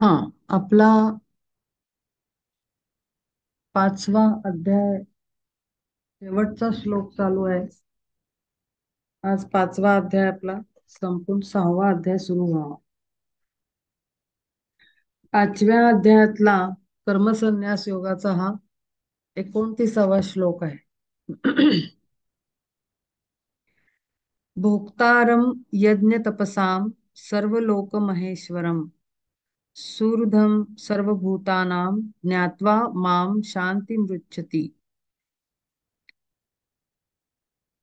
हा. आपला 5वा अध्याय शेवटचा श्लोक चालू आहे. आज 5वा अध्याय आपला संपून 6वा अध्याय सुरू व्हावा. 5व्या अध्यायातला कर्मसन्यास योगाचा हा 29वा श्लोक आहे. भोक्तारं यज्ञ तपसां सर्वलोकमहेश्वरं सुहृदं सर्वभूतानां ज्ञात्वा मां शांतिमृच्छति.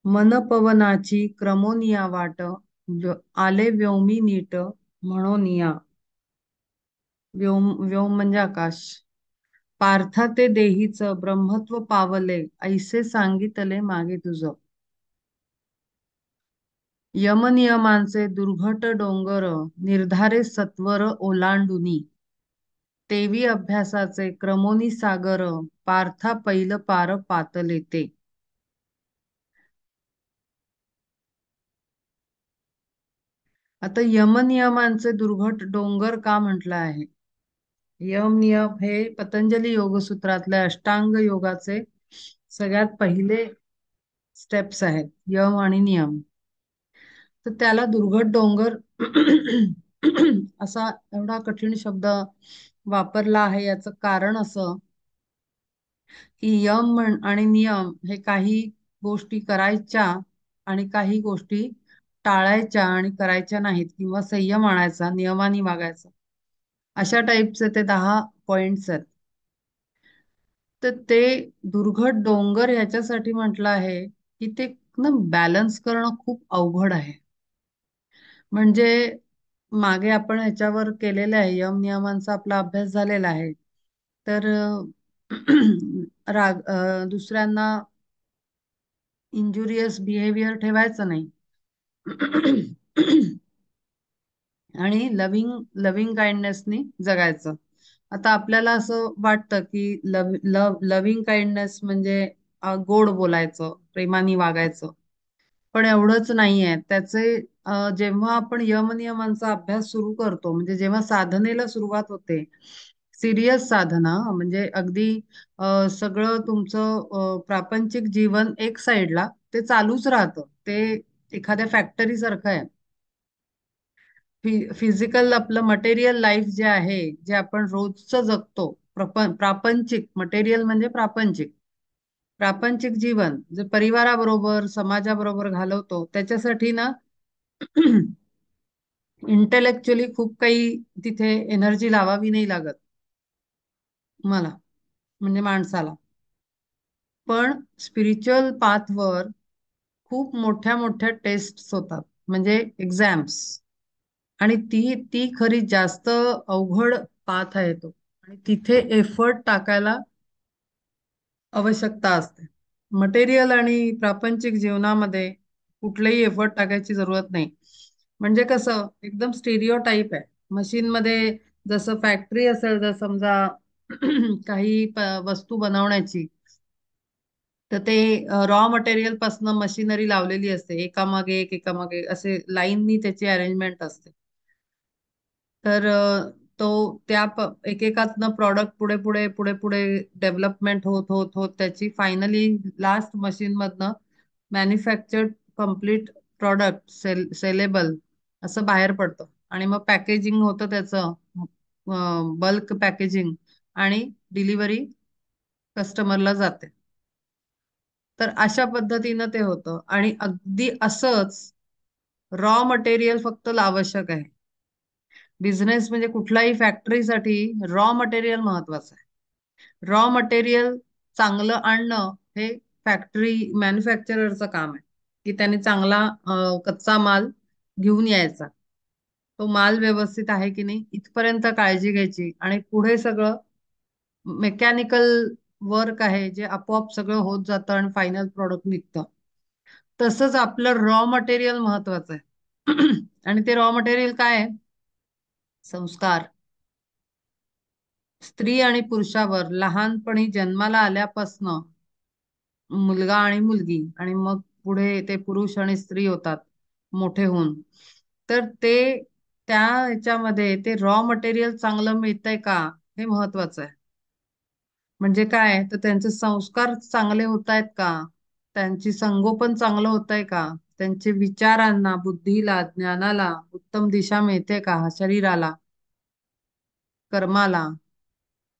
मनपवनाची क्रमोनिया वाट आले व्योमी नीट म्हणोनिया. व्योम म्हणजे आकाश. पार्था ते देहीच ब्रह्मत्व पावले ऐसे सांगितले मागे तुझ. यमनियमांचे दुर्घट डोंगर निर्धारे सत्वर ओलांडुनी. तेवी अभ्यासाचे क्रमोनी सागर पार्था पैल पार पातले ते. आता यमनियमांचे दुर्घट डोंगर का म्हटलं आहे? यम नियम हे पतंजली योगसूत्रातल्या अष्टांग योगाचे सगळ्यात पहिले स्टेप्स आहेत, यम आणि नियम. तर त्याला दुर्घट डोंगर असा एवढा कठीण शब्द वापरला आहे. याचं कारण असं की आणि नियम हे काही गोष्टी करायच्या आणि काही गोष्टी टाळायच्या आणि करायच्या नाहीत, किंवा संयम आणायचा, नियमाने वागायचं, अशा टाईपचे ते 10 पॉइंट्स आहेत. तर ते दुर्घट डोंगर ह्याच्यासाठी म्हटलं आहे की ते ना बॅलन्स करणं खूप अवघड आहे. म्हणजे मागे आपण ह्याच्यावर केलेलं आहे, यम नियमांचा आपला अभ्यास झालेला आहे. तर दुसऱ्यांना इंजुरियस बिहेवियर ठेवायचं नाही. आणि लव्हिंग लव्हिंग काइंडनेसनी जगायचं. आता आपल्याला असं वाटतं की लव्हिंग काइंडनेस म्हणजे गोड बोलायचं, प्रेमाने वागायचं. पण एवढंच नाहीये त्याचे. जेव्हा आपण यमनियमांचा अभ्यास सुरू करतो, म्हणजे जेव्हा साधनेला सुरुवात होते, सिरियस साधना, म्हणजे अगदी सगळं तुमचं प्रापंचिक जीवन एक साईडला ते चालूच राहतं. ते एखाद्या फॅक्टरी सारखं आहे. फिजिकल आपलं मटेरियल लाईफ जे आहे, जे आपण रोजचं जगतो, प्रापंचिक मटेरियल म्हणजे प्रापंचिक. प्रापंचिक जीवन जे परिवाराबरोबर समाजाबरोबर घालवतो, त्याच्यासाठी ना इंटेलेक्च्युअली खूप काही तिथे एनर्जी लावावी नाही लागत मला, म्हणजे माणसाला. पण स्पिरिच्युअल पाथवर खूप मोठ्या मोठ्या टेस्ट्स होतात, म्हणजे एक्झाम्स. आणि ती ती खरी जास्त अवघड पाथ आहे तो. आणि तिथे एफर्ट टाकायला आवश्यकता असते. मटेरियल आणि प्रापंचिक जीवनामध्ये कुठलेही एफर्ट टाकायची जरूरत नाही. म्हणजे कसं एकदम स्टिरिओ टाईप आहे. मशीनमध्ये जसं फॅक्टरी असेल, जर समजा काही वस्तू बनवण्याची, तर ते रॉ मटेरियल पासून मशिनरी लावलेली असते, एकामागे एक एकामागे असे लाईननी त्याची अरेंजमेंट असते. तर तो एकेकातनं प्रॉडक्ट पुढे पुढे पुढे पुढे डेव्हलपमेंट होत होत होत त्याची फायनली लास्ट मशीन मधनं मॅन्युफॅक्चर्ड कम्प्लीट प्रॉडक्ट सेलेबल असं बाहेर पडतं. आणि मग पॅकेजिंग होतं त्याचं, बल्क पॅकेजिंग, आणि डिलिव्हरी कस्टमरला जाते. तर अशा पद्धतीनं ते होतं. आणि अगदी असंच रॉ मटेरियल फक्त आवश्यक आहे. बिझनेस म्हणजे कुठल्याही फॅक्टरीसाठी रॉ मटेरियल महत्वाचं आहे. रॉ मटेरियल चांगलं आणणं हे फॅक्टरी मॅन्युफॅक्चररचं काम आहे, की त्याने चांगला कच्चा माल घेऊन यायचा. तो माल व्यवस्थित आहे की नाही इथपर्यंत काळजी घ्यायची, आणि पुढे सगळं मेकॅनिकल वर्क आहे, जे आपोआप सगळं होत जातं आणि फायनल प्रोडक्ट निघतं. तसंच आपलं रॉ मटेरियल महत्वाचं आहे. आणि ते रॉ मटेरियल काय आहे? संस्कार. स्त्री आणि पुरुषावर लहानपणी जन्माला आल्यापासनं मुलगा आणि मुलगी, आणि मग पुढे ते पुरुष आणि स्त्री होतात मोठे होऊन. तर ते त्या ह्याच्यामध्ये ते रॉ मटेरियल चांगलं मिळतंय का, हे महत्वाचं आहे. म्हणजे काय तर त्यांचे संस्कार चांगले होत आहेत का, त्यांची संगोपन चांगलं होत आहे का, त्यांचे विचारांना, बुद्धीला, ज्ञानाला उत्तम दिशा मिळते का, शरीराला, कर्माला,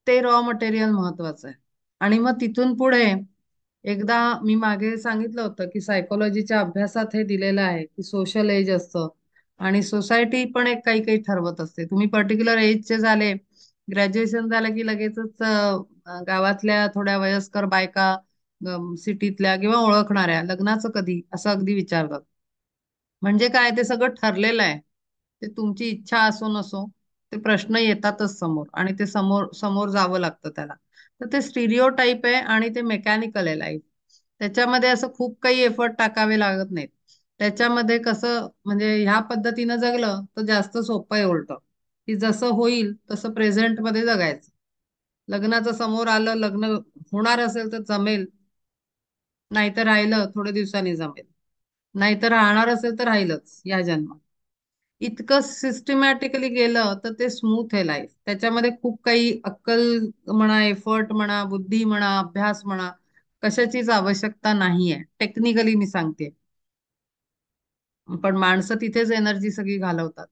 ते रॉ मटेरियल महत्वाचं आहे. आणि मग तिथून पुढे, एकदा मी मागे सांगितलं होतं की सायकोलॉजीच्या अभ्यासात हे दिलेलं आहे की सोशल एज असतं आणि सोसायटी पण एक काही काही ठरवत असते. तुम्ही पर्टिक्युलर एजचे झाले, ग्रॅज्युएशन झालं की लगेचच गावातल्या थोड्या वयस्कर बायका, सिटीतल्या किंवा ओळखणाऱ्या, लग्नाचं कधी असं अगदी विचारतात. म्हणजे काय, ते सगळं ठरलेलं आहे. ते तुमची इच्छा असो नसो, ते प्रश्न येतातच समोर आणि ते समोर समोर जावं लागतं त्याला. तर ते स्टिरिओ टाईप आहे आणि ते मेकॅनिकल आहे लाईफ. त्याच्यामध्ये असं खूप काही एफर्ट टाकावे लागत नाहीत. त्याच्यामध्ये कसं म्हणजे ह्या पद्धतीनं जगलं तर जास्त सोपं आहे उलट, की जसं होईल तसं प्रेझेंट मध्ये जगायचं. लग्नाचं समोर आलं, लग्न होणार असेल तर जमेल, नाहीतर राहिलं थोड्या दिवसांनी जमेल, नाहीतर राहणार असेल तर राहीलच या जन्मात. इतकं सिस्टमॅटिकली गेलं तर ते स्मूथ आहे लाईफ. त्याच्यामध्ये खूप काही अक्कल म्हणा, एफर्ट म्हणा, बुद्धी म्हणा, अभ्यास म्हणा, कशाचीच आवश्यकता नाहीये. टेक्निकली मी सांगते, पण माणसं तिथेच एनर्जी सगळी घालवतात.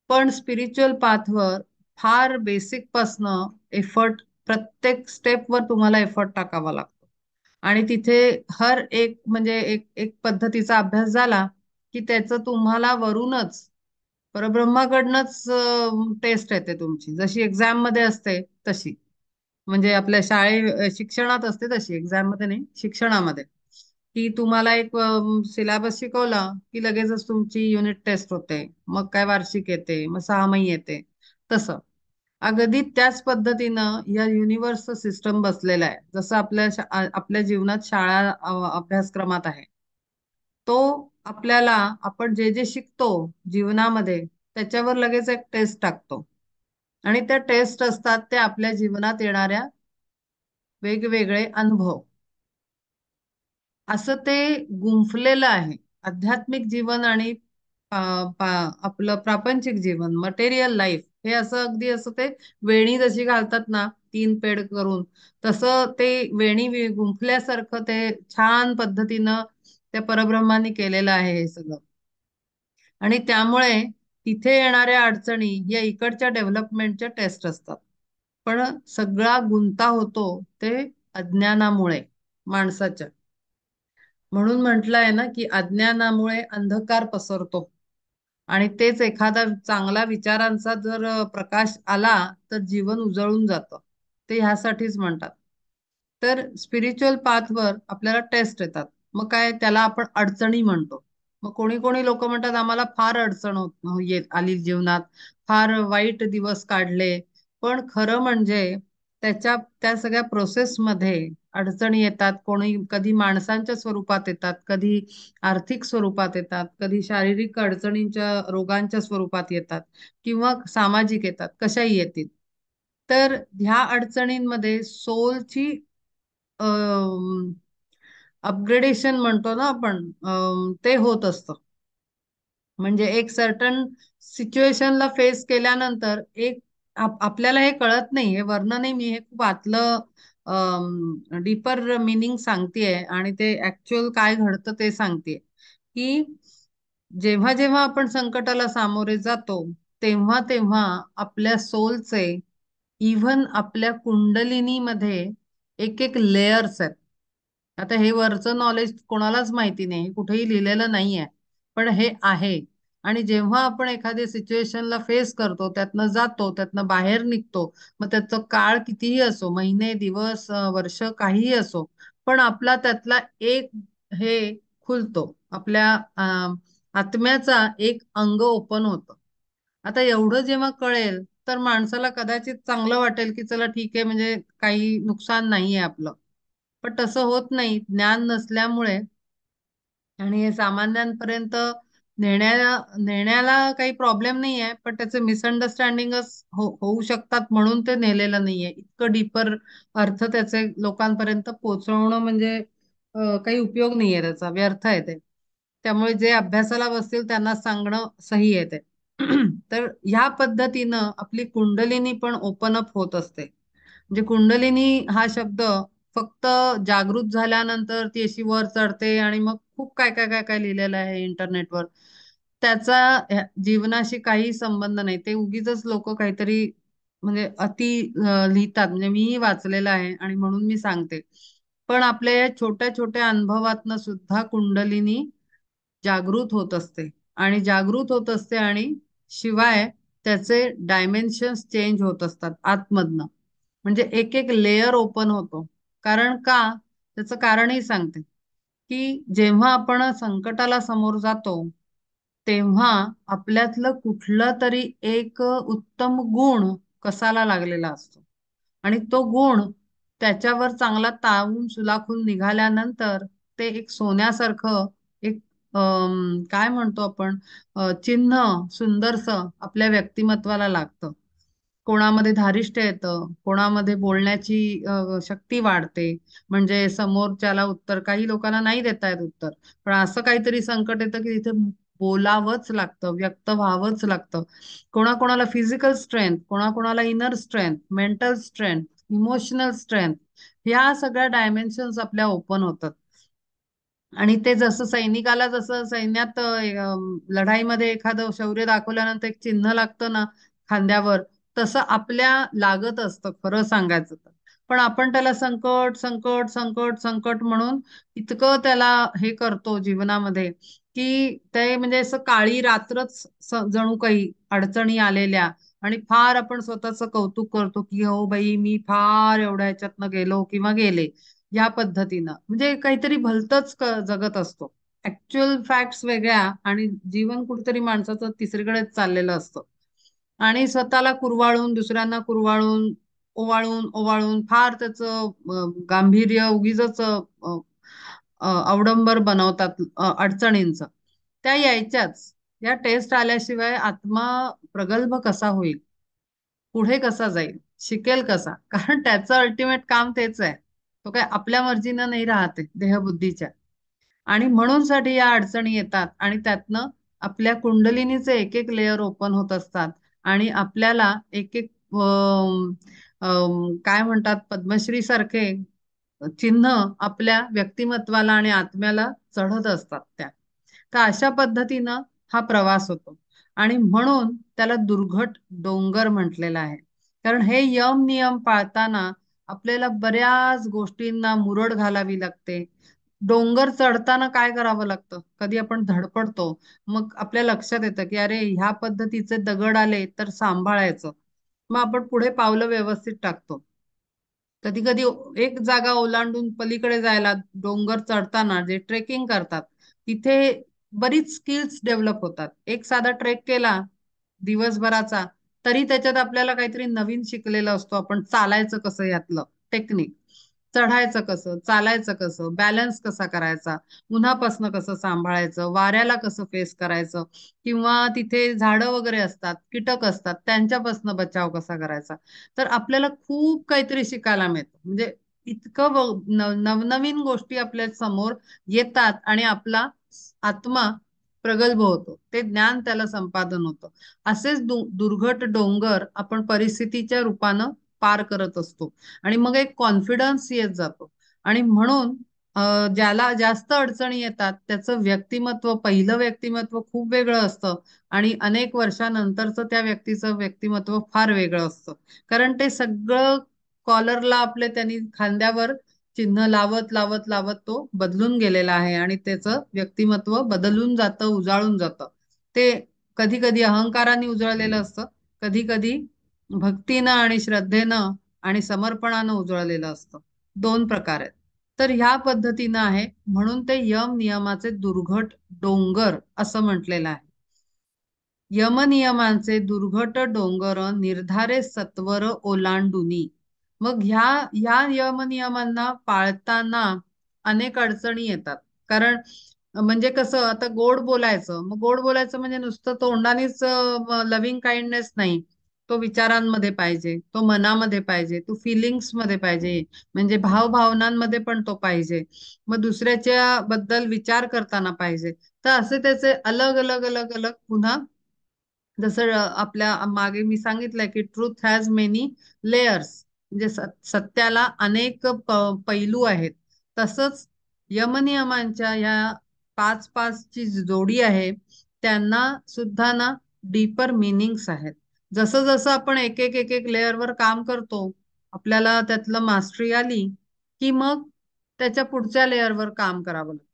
पण स्पिरिच्युअल पाथवर फार बेसिक पासनं एफर्ट, प्रत्येक स्टेपवर तुम्हाला एफर्ट टाकावा लागतो. आणि तिथे हर एक म्हणजे एक एक पद्धतीचा अभ्यास झाला की त्याचं तुम्हाला वरूनच, परब्रह्माकडनंच टेस्ट येते तुमची, जशी एक्झाम मध्ये असते तशी. म्हणजे आपल्या शिक्षणात असते तशी, एक्झाम मध्ये नाही, शिक्षणामध्ये. की तुम्हाला एक सिलेबस शिकवला की लगेचच तुमची युनिट टेस्ट होते, मग काय वार्षिक येते, मग 6 महिने येते. तसं अगदी त्याच पद्धतीनं या युनिव्हर्सचं सिस्टम बसलेला आहे. जसं आपल्या जीवनात शाळा अभ्यासक्रमात आहे, तो आपल्याला, आपण जे जे शिकतो जीवनामध्ये त्याच्यावर लगेच एक टेस्ट टाकतो. आणि त्या टेस्ट असतात ते आपल्या जीवनात येणाऱ्या वेगवेगळे अनुभव. असं ते गुंफलेलं आहे. आध्यात्मिक जीवन आणि आपलं प्रापंचिक जीवन, मटेरियल लाईफ, हे असं अगदी असं ते वेणी जशी घालतात ना, 3 पेड करून, तसं ते वेणी गुंफल्यासारखं ते छान पद्धतीनं त्या परब्रह्माने केलेलं आहे हे सगळं. आणि त्यामुळे तिथे येणाऱ्या अडचणी या इकडच्या डेव्हलपमेंटच्या टेस्ट असतात. पण सगळा गुंता होतो ते अज्ञानामुळे, माणसाच्या. म्हणून म्हटलंय ना की अज्ञानामुळे अंधकार पसरतो आणि तेच एखादा चांगला विचारांचा जर प्रकाश आला तर जीवन उजळून जातं. ते ह्यासाठीच म्हणतात. तर स्पिरिच्युअल पाथवर आपल्याला टेस्ट येतात. मग काय, त्याला आपण अडचणी म्हणतो. मग कोणी कोणी लोक म्हणतात आम्हाला फार अडचण येत आली जीवनात, फार वाईट दिवस काढले. पण खरं म्हणजे त्या सगळ्या प्रोसेसमध्ये अडचणी येतात. कोणी कधी माणसांच्या स्वरूपात येतात, कधी आर्थिक स्वरूपात येतात, कधी शारीरिक अडचणींच्या, रोगांच्या स्वरूपात येतात, किंवा सामाजिक येतात, कशाही येतील. तर ह्या अडचणींमध्ये सोलची अपग्रेडेशन म्हणतो ना आपण, ते होत असतं. म्हणजे एक सर्टन सिच्युएशनला फेस केल्यानंतर एक आपल्याला हे कळत नाही, हे वर्णन नाही, मी हे खूप आतलं डीपर मिनिंग सांगतेय आणि ते ऍक्च्युअल काय घडतं ते सांगतेय. की जेव्हा जेव्हा आपण संकटाला सामोरे जातो, तेव्हा तेव्हा आपल्या सोलचे, इव्हन आपल्या कुंडलिनीमध्ये एक एक लेयर्स आहेत. आता हे वरचं नॉलेज कोणालाच माहिती नाही, कुठेही लिहिलेलं नाहीये, पण हे आहे. आणि जेव्हा आपण एखाद्या सिच्युएशनला फेस करतो, त्यातनं जातो, त्यातनं बाहेर निघतो, मग त्याचं काळ कितीही असो, महिने, दिवस, वर्ष, काहीही असो, पण आपला त्यातला एक हे खुलतो, आपल्या आत्म्याचा एक अंग ओपन होतं. आता एवढं जेव्हा कळेल तर माणसाला कदाचित चांगलं वाटेल की चला ठीक आहे, म्हणजे काही नुकसान नाहीये आपलं. पण तसं होत नाही ज्ञान नसल्यामुळे. आणि हे सामान्यांपर्यंत नेण्याला काही प्रॉब्लेम नाही आहे, पण त्याचे मिसअंडरस्टँडिंगच होऊ शकतात, म्हणून ते नेलेलं नाहीये. इतकं डीपर अर्थ त्याचे लोकांपर्यंत पोहोचवणं म्हणजे काही उपयोग नाहीये त्याचा, व्यर्थ आहे ते. त्यामुळे जे अभ्यासाला बसतील त्यांना सांगणं सही आहे ते. तर ह्या पद्धतीनं आपली कुंडलिनी पण ओपन अप होत असते. म्हणजे कुंडलिनी हा शब्द फक्त जागृत झाल्यानंतर ती अशी वर चढते आणि मग खूप काय काय काय काय लिहिलेलं आहे इंटरनेटवर. त्याचा जीवनाशी काही संबंध नाही. ते उगीचच लोक काहीतरी म्हणजे अति लिहितात. म्हणजे मीही वाचलेलं आहे आणि म्हणून मी सांगते. पण आपल्या या छोट्या छोट्या अनुभवातनं सुद्धा कुंडलिनी जागृत होत असते आणि जागृत होत असते आणि शिवाय त्याचे डायमेन्शन्स चेंज होत असतात आतमधनं. म्हणजे एक एक लेयर ओपन होतो. कारण का? त्याचं कारणही सांगते की जेव्हा आपण संकटाला समोर जातो तेव्हा आपल्यातलं कुठलं तरी एक उत्तम गुण कसाला लागलेला असतो आणि तो गुण त्याच्यावर चांगला तावून सुलाखून निघाल्यानंतर ते एक सोन्यासारखं एक काय म्हणतो आपण चिन्ह सुंदरस आपल्या व्यक्तिमत्वाला लागतं. कोणामध्ये धारिष्ट्य येतं, कोणामध्ये बोलण्याची शक्ती वाढते. म्हणजे समोरच्याला उत्तर काही लोकांना नाही देता येत उत्तर, पण असं काहीतरी संकट येतं की तिथे बोलावंच लागतं, व्यक्त व्हावंच लागतं. कोणाकोणाला फिजिकल स्ट्रेंथ, कोणाकोणाला inner strength, mental strength, emotional strength, ह्या सगळ्या डायमेन्शन्स आपल्या ओपन होतात. आणि ते जसं सैनिकाला जसं सैन्यात लढाईमध्ये एखादं शौर्य दाखवल्यानंतर एक चिन्ह लागतं ना खांद्यावर, तसं आपल्या लागत असतं खरं सांगायचं तर. पण आपण त्याला संकट संकट संकट संकट म्हणून इतकं त्याला हे करतो जीवनामध्ये की ते म्हणजे असं काळी रात्रच जणू काही अडचणी आलेल्या. आणि फार आपण स्वतःच कौतुक करतो की हो बाई मी फार एवढ्या ह्याच्यातनं गेलो किंवा गेले या पद्धतीनं. म्हणजे काहीतरी भलतच जगत असतो. ऍक्च्युअल फॅक्ट्स वेगळ्या आणि जीवन कुठेतरी माणसाचं तिसरीकडेच चाललेलं असतं. आणि स्वतःला कुरवाळून दुसऱ्यांना कुरवाळून ओवाळून ओवाळून फार त्याचं गांभीर्य उगीचच अवडंबर बनवतात अडचणींचं. त्या यायच्याच. या टेस्ट आल्याशिवाय आत्मा प्रगल्भ कसा होईल, पुढे कसा जाईल, शिकेल कसा? कारण त्याचं अल्टिमेट काम तेच आहे. तो काय आपल्या मर्जीनं नाही राहते देहबुद्धीच्या. आणि म्हणून साठी या अडचणी येतात आणि त्यातनं आपल्या कुंडलिनीचे एक एक लेयर ओपन होत असतात आणि आपल्याला एक एक काय म्हणतात पद्मश्री सारखे चिन्ह आपल्या व्यक्तिमत्वाला आणि आत्म्याला चढत असतात त्या. तर अशा पद्धतीनं हा प्रवास होतो आणि म्हणून त्याला दुर्घट डोंगर म्हटलेलं आहे. कारण हे यम नियम पाळताना आपल्याला बऱ्याच गोष्टींना मुरड घालावी लागते. डोंगर चढताना काय करावं लागतं? कधी आपण धडपडतो, मग आपल्या लक्षात येतं की अरे ह्या पद्धतीचे दगड आले तर सांभाळायचं. मग आपण पुढे पावलं व्यवस्थित टाकतो. कधी कधी एक जागा ओलांडून पलीकडे जायला डोंगर चढताना जे ट्रेकिंग करतात तिथे बरीच स्किल्स डेव्हलप होतात. एक साधा ट्रेक केला दिवसभराचा तरी त्याच्यात आपल्याला काहीतरी नवीन शिकलेलं असतो. आपण चालायचं कसं यातलं टेक्निक, चढायचं कसं, चालायचं कसं, बॅलन्स कसा करायचा, उन्हापासनं कसं सांभाळायचं, वाऱ्याला कसं फेस करायचं, किंवा तिथे झाडं वगैरे असतात, कीटक असतात, त्यांच्यापासनं बचाव कसा करायचा. तर आपल्याला खूप काहीतरी शिकायला मिळतं. म्हणजे इतकं नवनवीन गोष्टी आपल्या समोर येतात आणि आपला आत्मा प्रगल्भ होतो. ते ज्ञान त्याला संपादन होतं. असेच दुर्घट डोंगर आपण परिस्थितीच्या रूपानं पार करत असतो आणि मग एक कॉन्फिडन्स येत जातो. आणि म्हणून ज्याला जास्त अडचणी येतात त्याचं व्यक्तिमत्व, पहिलं व्यक्तिमत्व खूप वेगळं असतं आणि अनेक वर्षानंतरचं त्या व्यक्तीचं व्यक्तिमत्व फार वेगळं असतं. कारण ते सगळं कॉलरला आपले त्यांनी खांद्यावर चिन्ह लावत लावत लावत तो बदलून गेलेला आहे आणि त्याचं व्यक्तिमत्व बदलून जातं, उजाळून जातं. ते कधी कधी अहंकाराने उजळलेलं असतं, कधी कधी भक्तीनं आणि श्रद्धेनं आणि समर्पणानं उजळलेलं असतं. दोन प्रकार आहेत. तर ह्या पद्धतीनं आहे म्हणून ते यम नियमाचे दुर्घट डोंगर असं म्हटलेलं आहे. यमनियमांचे दुर्घट डोंगर निर्धारे सत्वर ओलांडुनी. मग ह्या यमनियमांना पाळताना अनेक अडचणी येतात. कारण म्हणजे कसं आता गोड बोलायचं, मग गोड बोलायचं म्हणजे नुसतं तोंडानेच लव्हिंग काइंडनेस नाही. तो विचारांमध्ये पाहिजे, तो मनामध्ये पाहिजे, तो फिलिंग्स मध्ये पाहिजे. म्हणजे भावभावनांमध्ये पण तो पाहिजे. मग दुसऱ्याच्या बद्दल विचार करताना पाहिजे. तर असे त्याचे अलग अलग अलग अलग पुन्हा जसं आपल्या मागे मी सांगितलंय की ट्रूथ हॅज मेनी लेयर्स, म्हणजे सत्याला अनेक पैलू आहेत. तसंच यमनियमांच्या ह्या पाच पाच ची जोडी आहे, त्यांना सुद्धा ना डीपर मिनिंग्स आहेत. जसं जसं आपण एक एक एक एक लेअरवर काम करतो, आपल्याला त्यातलं मास्टरी आली की मग त्याच्या पुढच्या लेअरवर काम करावं लागतं.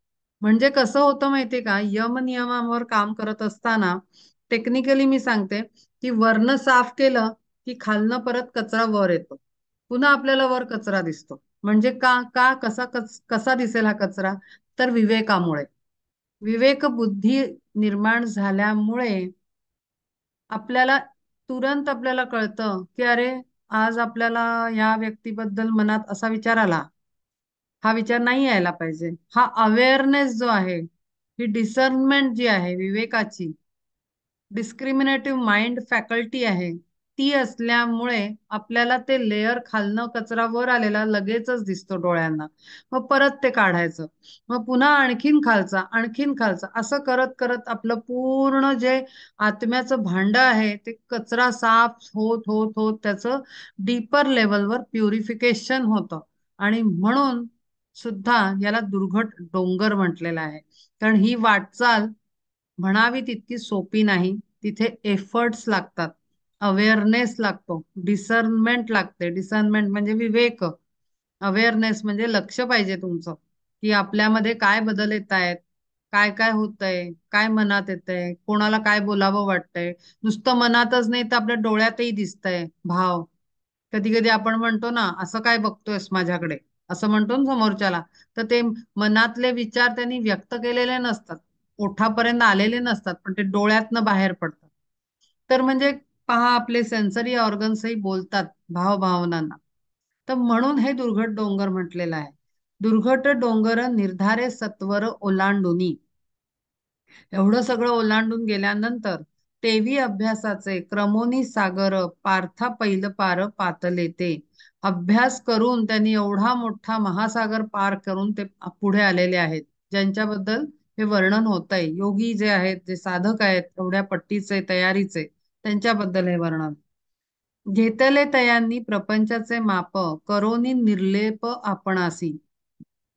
म्हणजे कसं होतं माहितीये का, यमनियमावर काम करत असताना टेक्निकली मी सांगते की वरनं साफ केलं की खालनं परत कचरा वर येतो, पुन्हा आपल्याला वर कचरा दिसतो. म्हणजे का का कसा कसा दिसेल हा कचरा? तर विवेकामुळे. विवेक बुद्धी निर्माण झाल्यामुळे आपल्याला तुरंत आपल्याला कळतं की अरे, आज आपल्याला या व्यक्तीबद्दल मनात असा विचार आला, हा विचार नाही यायला पाहिजे. हा अवेअरनेस जो आहे, ही डिसर्नमेंट जी आहे विवेकाची, डिस्क्रिमिनेटिव्ह माइंड फॅकल्टी आहे, ती असल्यामुळे आपल्याला ते लेअर खालनं कचरा वर आलेला लगेचच दिसतो डोळ्यांना. मग परत ते काढायचं, मग पुन्हा आणखीन खालचा आणखीन खालचा, असं करत करत आपलं पूर्ण जे आत्म्याचं भांड आहे ते कचरा साफ होत होत होत त्याचं डीपर लेवलवर प्युरिफिकेशन होतं. आणि म्हणून सुद्धा याला दुर्घट डोंगर म्हटलेलं आहे. कारण ही वाटचाल म्हणावी तितकी सोपी नाही. तिथे एफर्ट्स लागतात, अवेअरनेस लागतो, डिसर्नमेंट लागते. डिसर्नमेंट म्हणजे विवेक, अवेअरनेस म्हणजे लक्ष पाहिजे तुमचं की आपल्यामध्ये काय बदल येत आहेत, काय काय होतंय, काय मनात येतंय, कोणाला काय बोलावं वाटतंय. नुसतं मनातच नाही तर आपल्या डोळ्यातही दिसतंय भाव. कधी कधी आपण म्हणतो ना, असं काय बघतोयस माझ्याकडे, असं म्हणतो ना समोरच्याला. तर ते मनातले विचार त्यांनी व्यक्त केलेले नसतात, ओठापर्यंत आलेले नसतात, पण ते डोळ्यातनं बाहेर पडतात. तर म्हणजे पहा, आपले सेन्सरी ऑर्गन्सही बोलतात भावभावनांना. तर म्हणून हे दुर्घट डोंगर म्हटलेलं आहे. दुर्घट डोंगर निर्धारे सत्वर ओलांडुनी. एवढं सगळं ओलांडून गेल्यानंतर तेवी अभ्यासाचे क्रमोनी सागर पार्था पैल पार पातले ते. अभ्यास करून त्यांनी एवढा मोठा महासागर पार करून ते पुढे आलेले आहेत, ज्यांच्याबद्दल हे वर्णन होत आहे. योगी जे आहेत, जे साधक आहेत एवढ्या पट्टीचे तयारीचे, त्यांच्याबद्दल हे वर्णन. घेतले तयांनी प्रपंचाचे माप करोनी निर्लेप आपणासी.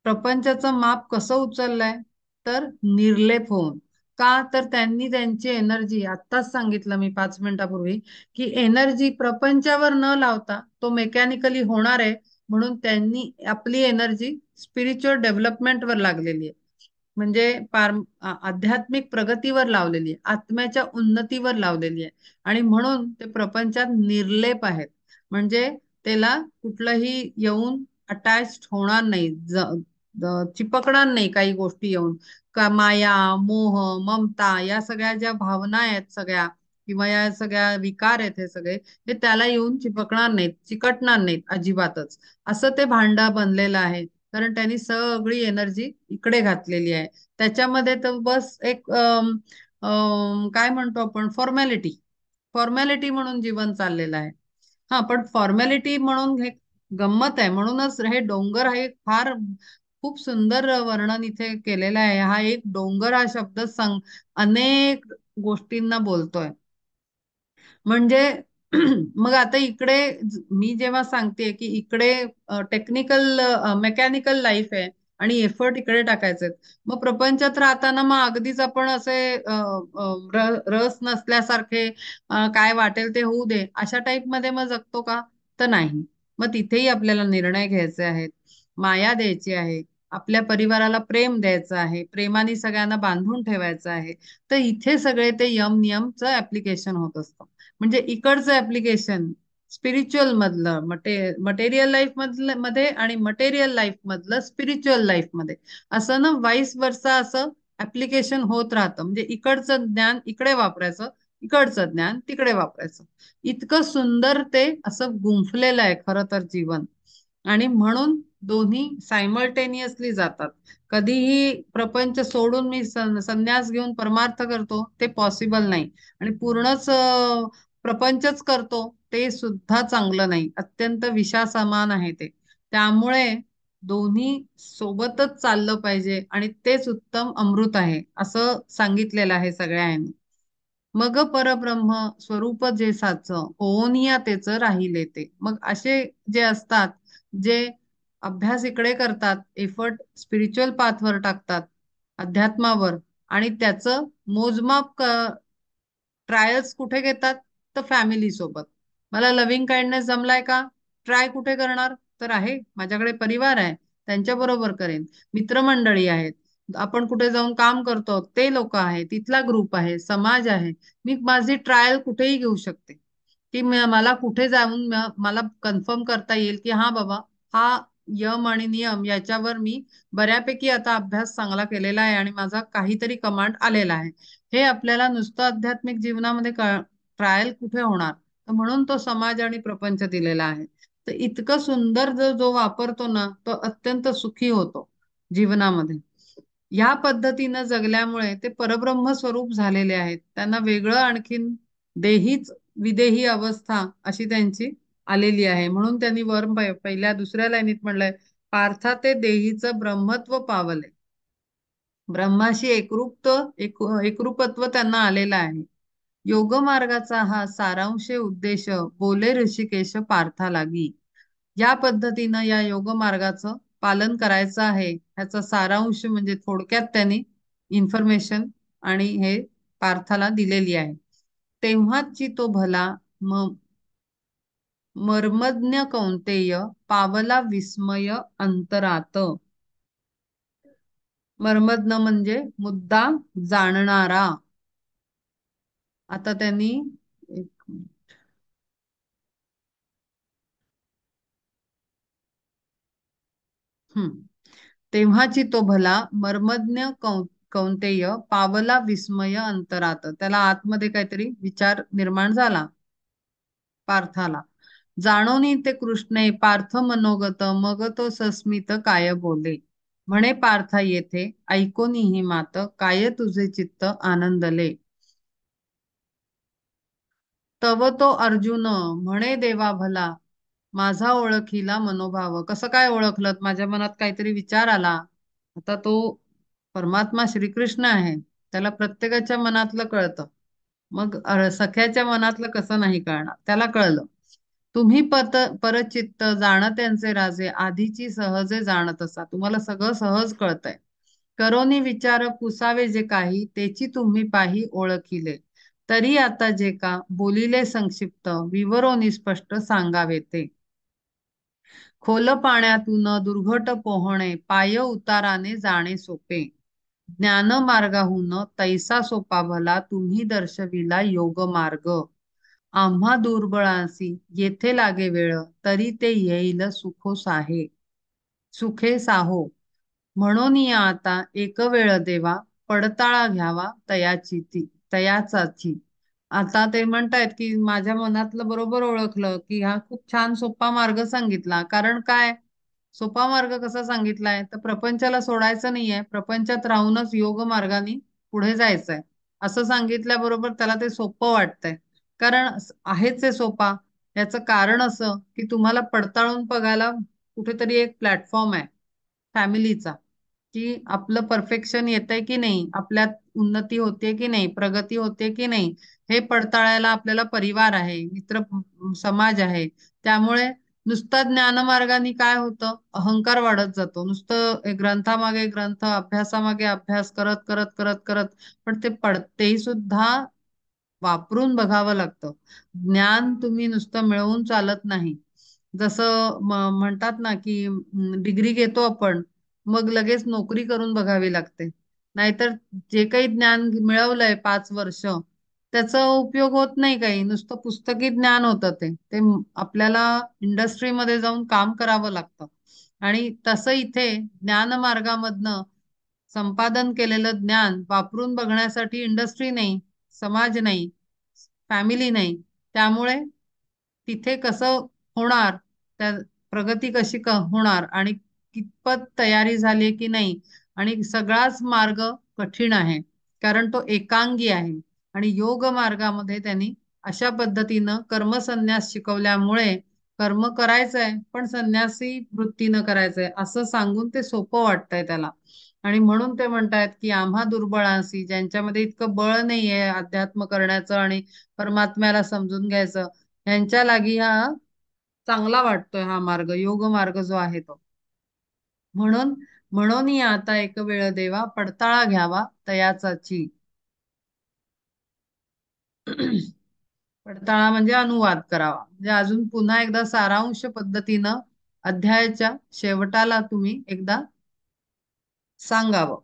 प्रपंचाचं माप कसं उचललंय? तर निर्लेप होऊन. का? तर त्यांनी त्यांची एनर्जी, आत्ताच सांगितलं मी 5 मिनिटापूर्वी, की एनर्जी प्रपंचावर न लावता, तो मेकॅनिकली होणार आहे म्हणून त्यांनी आपली एनर्जी स्पिरिच्युअल डेव्हलपमेंटवर लागलेली आहे. म्हणजे आध्यात्मिक प्रगतीवर लावलेली आहे, आत्म्याच्या उन्नतीवर लावलेली आहे. आणि म्हणून ते प्रपंचात निर्लेप आहेत. म्हणजे त्याला कुठलंही येऊन अटॅच होणार नाही, चिपकणार नाही काही गोष्टी येऊन. का माया, मोह, ममता या सगळ्या ज्या भावना आहेत सगळ्या, किंवा या सगळ्या विकार आहेत, हे सगळे हे त्याला येऊन चिपकणार नाहीत, चिकटणार नाहीत अजिबातच. असं ते भांडा बनलेलं आहे, कारण त्यांनी सगळी एनर्जी इकडे घातलेली आहे. त्याच्यामध्ये तर बस एक काय म्हणतो आपण, फॉर्मॅलिटी, फॉर्मॅलिटी म्हणून जीवन चाललेलं आहे. हा, पण फॉर्मॅलिटी म्हणून हे गंमत आहे. म्हणूनच हे डोंगर हे फार खूप सुंदर वर्णन इथे केलेलं आहे. हा एक डोंगर हा शब्द अनेक गोष्टींना बोलतोय. म्हणजे मग आता इकडे मी जेव्हा सांगते की इकडे टेक्निकल मेकॅनिकल लाईफ आहे आणि एफर्ट इकडे टाकायचे, मग प्रपंचात राहताना मग अगदीच आपण असे रस नसल्यासारखे, काय वाटेल ते होऊ दे अशा टाईप मध्ये मग जगतो का? तर नाही. मग तिथेही आपल्याला निर्णय घ्यायचे आहेत, माया द्यायची आहे, आपल्या परिवाराला प्रेम द्यायचं आहे, प्रेमाने सगळ्यांना बांधून ठेवायचं आहे. तर इथे सगळे ते यम नियमचं ऍप्लिकेशन होत असतं. म्हणजे इकडचं ऍप्लिकेशन स्पिरिच्युअल मधलं मटेरियल लाईफ मधलं मध्ये, आणि मटेरियल लाईफ मधलं स्पिरिच्युअल लाईफ मध्ये, असं ना वाईस वर्सा असं ऍप्लिकेशन होत राहतं. म्हणजे इकडचं ज्ञान इकडे वापरायचं, इकडचं ज्ञान तिकडे वापरायचं. इतकं सुंदर ते असं गुंफलेलं आहे खरं तर जीवन. आणि म्हणून दोन्ही सायमल्टेनियसली जातात. कधीही प्रपंच सोडून मी संन्यास घेऊन परमार्थ करतो ते पॉसिबल नाही. आणि पूर्णच प्रपंचच करतो ते सुद्धा चांगलं नाही, अत्यंत विषासमान आहे ते. त्यामुळे दोन्ही सोबतच चाललं पाहिजे आणि तेच उत्तम अमृत आहे, असं सांगितलेलं आहे सगळ्यांनी. मग परब्रह्म स्वरूप जे साच ओनिया तेच राहिले ते. मग असे जे असतात, जे अभ्यास इकडे करतात, एफर्ट स्पिरिच्युअल पाथवर टाकतात, अध्यात्मावर, आणि त्याचं मोजमाप ट्रायल्स कुठे घेतात? तर फॅमिली सोबत. मला लव्हिंग काइंडनेस जमलाय का? ट्राय कुठे करणार? तर आहे, माझ्याकडे परिवार आहे, त्यांच्या बरोबर करेन. मित्रमंडळी आहेत, आपण कुठे जाऊन काम करतो ते लोक आहे, तिथला ग्रुप आहे, समाज आहे. मी माझी ट्रायल कुठेही घेऊ शकते, की मला कुठे जाऊन मला कन्फर्म करता येईल की हा बाबा, हा यम आणि नियम याच्यावर मी बऱ्यापैकी आता अभ्यास चांगला केलेला आहे आणि माझा काहीतरी कमांड आलेला आहे. हे आपल्याला नुसतं आध्यात्मिक जीवनामध्ये ट्रायल कुठे होणार? तर म्हणून तो समाज आणि प्रपंच दिलेला आहे. तर इतकं सुंदर जो जो वापरतो ना, तो अत्यंत सुखी होतो जीवनामध्ये. ह्या पद्धतीनं जगल्यामुळे ते परब्रह्म स्वरूप झालेले आहेत. त्यांना वेगळं आणखीन देहीच विदेही अवस्था अशी त्यांची आलेली आहे. म्हणून त्यांनी वर पहिल्या दुसऱ्या लाईनीत म्हणलंय, पार्था ते देहीचं ब्रह्मत्व पावले. ब्रह्माशी एकरूपत्व त्यांना आलेलं आहे. योग मार्गाचा हा सारांश उद्देश बोले ऋषिकेश पार्था लागी. या पद्धतीनं या योग मार्गाचं पालन करायचं आहे, ह्याचा सारांश म्हणजे थोडक्यात त्यांनी इन्फॉर्मेशन आणि हे पार्थाला दिलेली आहे. तेव्हाची तो भला म मर्मज्ञ कौंतेय पावला विस्मय अंतरात. मर्मज्ञ म्हणजे मुद्दाम जाणणारा. आता त्यांनी एक हम्म तेव्हाची तो भला मर्मज्ञ कौंतेय पावला विस्मय अंतरात. त्याला आतमध्ये काहीतरी विचार निर्माण झाला पार्थाला. जाणोनी ते कृष्णे पार्थ मनोगत, मग तो सस्मित काय बोले. म्हणे पार्था येथे ऐकोनी ही मात, काय तुझे चित्त आनंदले. तव तो अर्जुन म्हणे देवा भला, माझा ओळखीला मनोभाव. कसं काय ओळखलं? माझ्या मनात काहीतरी विचार आला. आता तो परमात्मा श्रीकृष्ण आहे, त्याला प्रत्येकाच्या मनातलं कळतं. मग सख्याच्या मनातलं कसं नाही कळणार? त्याला कळलं. तुम्ही परचित्त जाणत्यांचे राजे, आधीची सहजे जाणत असा. तुम्हाला सगळं सहज कळतंय. करोनी विचार पुसावे जे काही, तेची तुम्ही पाही ओळखिले. तरी आता जे का बोलिले संक्षिप्त, विवरोनी स्पष्ट सांगावे ते. खोल पाण्यातून दुर्घट पोहणे, पाय उताराने जाणे सोपे. ज्ञान मार्गाहून तैसा सोपा भला, तुम्ही दर्शविला योग मार्ग. आम्हा दुर्बळांसी येथे लागे वेळ, तरी ते येईल सुखो साहे, सुखे साहो. म्हणून या आता एक वेळ देवा, पडताळा घ्यावा तयाचाची. आता ते म्हणतायत की माझ्या मनातलं बरोबर ओळखलं, की हा खूप छान सोपा मार्ग सांगितला. कारण काय? सोपा मार्ग कसा सांगितलाय? तर प्रपंचाला सोडायचं नाहीये, प्रपंचात राहूनच योग मार्गाने पुढे जायचंय असं सांगितल्याबरोबर त्याला ते सोपं वाटतंय. कारण आहेच आहे सोपा. याचं कारण असं की तुम्हाला पडताळून बघायला कुठेतरी एक प्लॅटफॉर्म आहे फॅमिलीचा, की आपलं परफेक्शन येतंय की नाही, आपल्यात उन्नती होते की नाही, प्रगती होते की नाही, हे पडताळायला आपल्याला परिवार आहे, मित्र समाज आहे. त्यामुळे नुसतं ज्ञानमार्गाने काय होतं? अहंकार वाढत जातो. नुसतं ग्रंथामागे ग्रंथ, अभ्यासामागे अभ्यास करत करत करत करत, पण ते पडतेही सुद्धा वापरून बघावं लागतं. ज्ञान तुम्ही नुसतं मिळवून चालत नाही. जसं म्हणतात ना की डिग्री घेतो आपण, मग लगेच नोकरी करून बघावी लागते. नाहीतर जे काही ज्ञान मिळवलंय 5 वर्ष, त्याचा उपयोग होत नाही. काही नुसतं पुस्तकी ज्ञान होतं ते ते आपल्याला इंडस्ट्रीमध्ये जाऊन काम करावं लागतं. आणि तसं इथे ज्ञानमार्गामधनं संपादन केलेलं ज्ञान वापरून बघण्यासाठी इंडस्ट्री नाही, समाज नाही, फॅमिली नाही. त्यामुळे तिथे कसं होणार, त्या प्रगती कशी होणार, आणि कितपत तयारी झाली की नाही. आणि सगळाच मार्ग कठीण आहे, कारण तो एकांगी आहे. आणि योग मार्गामध्ये त्यांनी अशा पद्धतीनं कर्मसन्यास शिकवल्यामुळे कर्म करायचंय पण संन्यासी वृत्तीनं करायचंय असं सांगून ते सोपं वाटतंय त्याला. आणि म्हणून ते म्हणतायत की आम्हा दुर्बळांसी, ज्यांच्यामध्ये इतकं बळ नाहीये अध्यात्म करण्याचं आणि परमात्म्याला समजून घ्यायचं, यांच्या लागी हा चांगला वाटतोय हा मार्ग, योग मार्ग जो आहे तो. म्हणून म्हणून या आता एक वेळ देवा, पडताळा घ्यावा तयाचाची. पडताळा म्हणजे अनुवाद करावा, म्हणजे अजून पुन्हा एकदा सारांश पद्धतीनं अध्यायाच्या शेवटाला तुम्ही एकदा सांगावं.